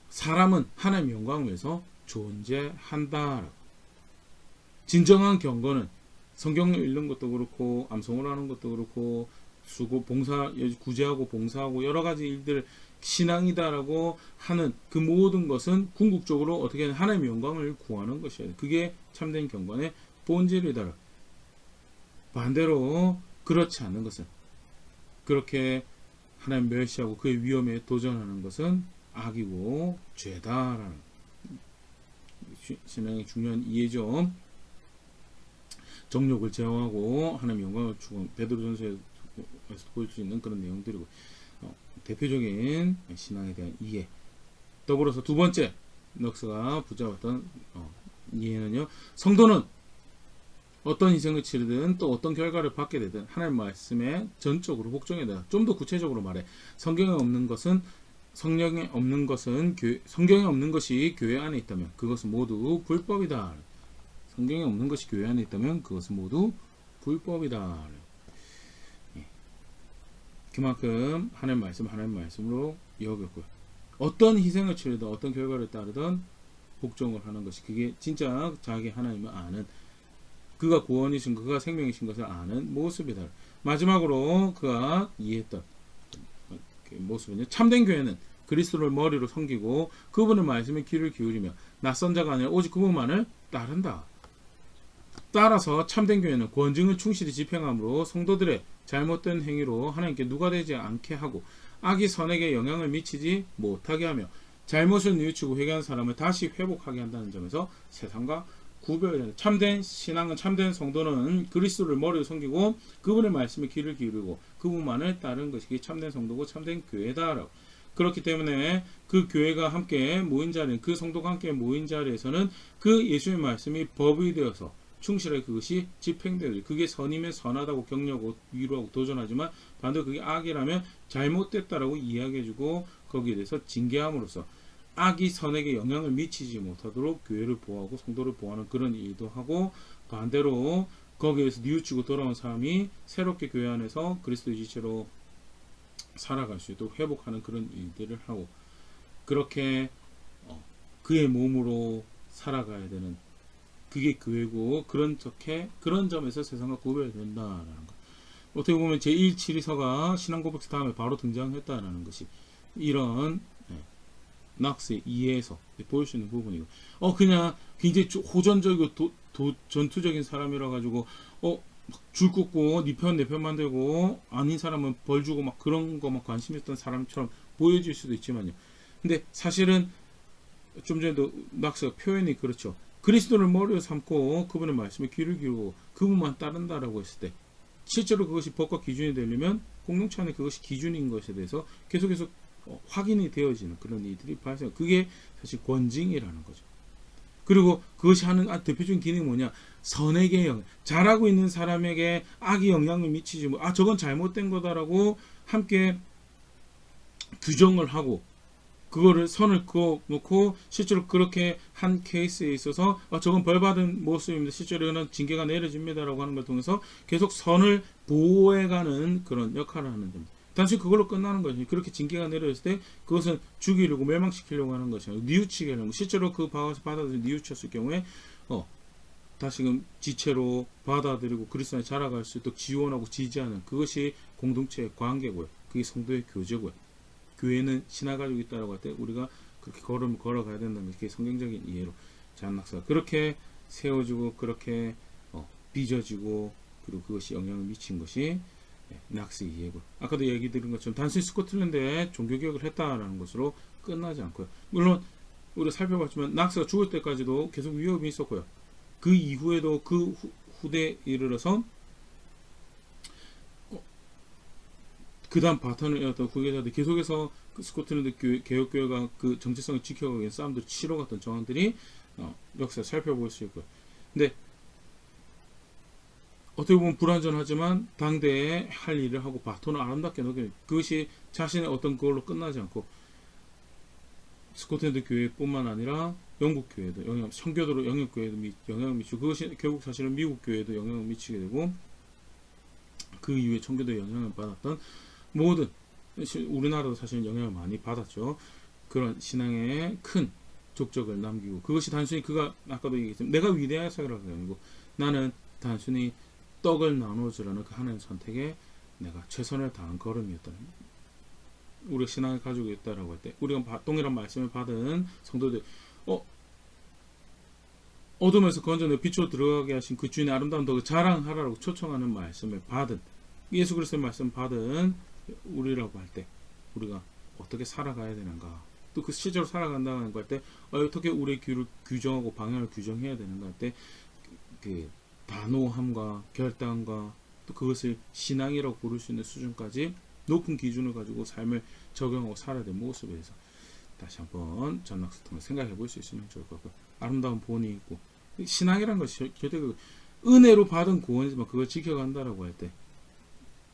사람은 하나님의 영광을 위해서 존재한다. 진정한 경건은 성경을 읽는 것도 그렇고 암송을 하는 것도 그렇고 구제하고 봉사하고 여러 가지 일들을 신앙이다라고 하는 그 모든 것은 궁극적으로 어떻게 하나님의 영광을 구하는 것이에요. 그게 참된 경건의 본질이다. 반대로 그렇지 않는 것은, 그렇게 하나님 멸시하고 그의 위엄에 도전하는 것은 악이고 죄다라는 신앙의 중요한 이해죠. 정욕을 제어하고 하나님의 영광을 추구하는 베드로전서에서 볼 수 있는 그런 내용들이고, 대표적인 신앙에 대한 이해. 더불어서 두 번째 넉스가 붙잡았던 이해는요, 성도는 어떤 희생을 치르든 또 어떤 결과를 받게 되든 하나님 말씀에 전적으로 복종해야 된다. 좀 더 구체적으로 말해, 성경에 없는 것이 교회 안에 있다면 그것은 모두 불법이다. 성경에 없는 것이 교회 안에 있다면 그것은 모두 불법이다. 그만큼 하나님 말씀으로 여겼고요. 어떤 희생을 치르든 어떤 결과를 따르든 복종을 하는 것이, 그게 진짜 자기 하나님을 아는, 그가 구원이신, 그가 생명이신 것을 아는 모습이다. 마지막으로 그가 이해했던 모습은요, 참된 교회는 그리스도를 머리로 섬기고 그분의 말씀에 귀를 기울이며 낯선 자가 아니라 오직 그분만을 따른다. 따라서 참된 교회는 권징을 충실히 집행함으로 성도들의 잘못된 행위로 하나님께 누가 되지 않게 하고 악이 선에게 영향을 미치지 못하게 하며 잘못을 뉘우치고 회개한 사람을 다시 회복하게 한다는 점에서 세상과 구별되는, 참된 신앙은, 참된 성도는 그리스도를 머리로 섬기고 그분의 말씀에 귀를 기울이고 그분만을 따르는 것이 참된 성도고 참된 교회다라고. 그렇기 때문에 그 교회가 함께 모인 자리는, 그 성도가 함께 모인 자리에서는 그 예수의 말씀이 법이 되어서 충실하게 그것이 집행되어요. 그게 선이면 선하다고 격려하고 위로하고 도전하지만 반대로 그게 악이라면 잘못됐다라고 이야기해주고 거기에 대해서 징계함으로써 악이 선에게 영향을 미치지 못하도록 교회를 보호하고 성도를 보호하는 그런 일도 하고, 반대로 거기에서 뉘우치고 돌아온 사람이 새롭게 교회 안에서 그리스도의 지체로 살아갈 수 있도록 회복하는 그런 일들을 하고, 그렇게 그의 몸으로 살아가야 되는, 그게 교회고, 그런 점에서 세상과 구별된다라는 것. 어떻게 보면 제1치리서가 신앙고백서 다음에 바로 등장했다라는 것이 이런 낙스의 이해에서 보일 수 있는 부분이고, 그냥 굉장히 호전적이고 전투적인 사람이라 가지고 줄 긋고 네 편 내 편 만들고 아닌 사람은 벌 주고 막 그런 거 막 관심 있던 사람처럼 보여질 수도 있지만요. 근데 사실은 좀 전에도 낙스가 표현이 그렇죠. 그리스도를 머리로 삼고 그분의 말씀에 귀를 기울이고 그분만 따른다라고 했을 때, 실제로 그것이 법과 기준이 되려면 공동체 안에 그것이 기준인 것에 대해서 계속해서 확인이 되어지는 그런 일들이 발생. 그게 사실 권징이라는 거죠. 그리고 그것이 하는 대표적인 기능이 뭐냐? 선에게 잘하고 있는 사람에게 악이 영향을 미치지 저건 잘못된 거다라고 함께 규정을 하고 그거를 선을 그어놓고 실제로 그렇게 한 케이스에 있어서 저건 벌받은 모습입니다. 실제로 이런 징계가 내려집니다라고 하는 걸 통해서 계속 선을 보호해가는 그런 역할을 하는 겁니다. 단순히 그걸로 끝나는 거죠. 그렇게 징계가 내려졌을 때 그것은 죽이려고 멸망시키려고 하는 것이죠. 뉘우치게 하는 거. 실제로 그 받아들여 뉘우쳤을 경우에 다시금 지체로 받아들이고 그리스도 안에 자라갈 수 있도록 지원하고 지지하는, 그것이 공동체의 관계고요. 그게 성도의 교제고요. 교회는 신화 가지고 있다라고 할 때 우리가 그렇게 걸음을 걸어가야 된다는 것이 성경적인 이해로 잔낙사가 그렇게 세워지고 그렇게 빚어지고 그리고 그것이 영향을 미친 것이 낙스 이해고. 아까도 얘기 드린 것처럼 단순히 스코틀랜드에 종교개혁을 했다라는 것으로 끝나지 않고요. 물론 우리가 살펴봤지만 낙스가 죽을 때까지도 계속 위협이 있었고요. 그 이후에도 그 후대에 이르러서 그 다음 바턴을 이었던 후계자들 계속해서 그 스코틀랜드 개혁교회가 그 정체성을 지켜가기 위해 싸움들을 치러갔던 정황들이 역사 살펴볼 수 있고요. 근데 어떻게 보면 불완전하지만 당대에 할 일을 하고 바톤을 아름답게 넘기는 그것이 자신의 어떤 그걸로 끝나지 않고 스코틀랜드 교회뿐만 아니라 영국 교회도 선교도로 영국 교회도 영향을 미치고 그것이 결국 사실은 미국 교회도 영향을 미치게 되고 그 이후에 선교도에 영향을 받았던 모든 우리나라도 사실 영향을 많이 받았죠. 그런 신앙의 큰 족적을 남기고 그것이 단순히 그가 아까도 얘기했지만 내가 위대하다라는 게 아니고 나는 단순히 떡을 나눠주라는 그 하나의 선택에 내가 최선을 다한 걸음이었다는 우리가 신앙을 가지고 있다라고 할 때 우리가 동일한 말씀을 받은 성도들 어둠에서 건져내 빛으로 들어가게 하신 그 주인의 아름다운 덕을 자랑하라고 초청하는 말씀을 받은 예수 그리스도의 말씀 받은 우리라고 할 때 우리가 어떻게 살아가야 되는가 또 그 실제로 살아간다는 거 할 때 어떻게 우리의 귀를 규정하고 방향을 규정해야 되는가 할 때 그 단호함과 결단과 또 그것을 신앙이라고 부를 수 있는 수준까지 높은 기준을 가지고 삶을 적용하고 살아야 될 모습에 대해서 다시 한번 전낙스 통해 생각해 볼 수 있으면 좋을 것 같고 아름다운 본이 있고 신앙이란 것이 절대 그 은혜로 받은 구원이지만 그걸 지켜간다라고 할 때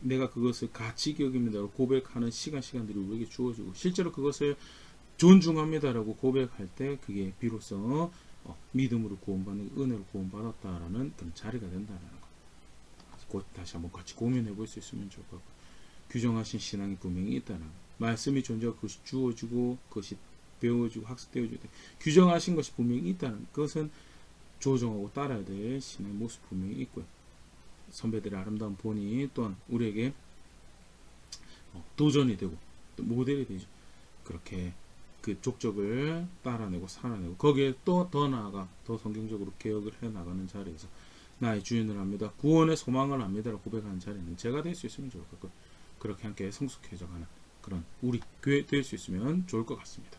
내가 그것을 가치 여깁니다라고 고백하는 시간들이 우리에게 주어지고 실제로 그것을 존중합니다라고 고백할 때 그게 비로소 믿음으로 구원받는 은혜로 구원받았다라는 그런 자리가 된다라는 것. 다시 한번 같이 고민해 볼 수 있으면 좋을 것 같고 규정하신 신앙이 분명히 있다는 것. 말씀이 존재하고 그것이 주어지고 그것이 배워지고 학습되어지고 규정하신 것이 분명히 있다는 그것은 조정하고 따라야 될 신의 모습 분명히 있고요. 선배들의 아름다운 본이 또한 우리에게 도전이 되고 또 모델이 되죠. 그렇게 그 족적을 따라내고 살아내고 거기에 또 더 나아가 더 성경적으로 개혁을 해나가는 자리에서 나의 주인을 압니다. 구원의 소망을 압니다라고 고백하는 자리는 제가 될 수 있으면 좋을 것 같고 그렇게 함께 성숙해져가는 그런 우리 교회 될 수 있으면 좋을 것 같습니다.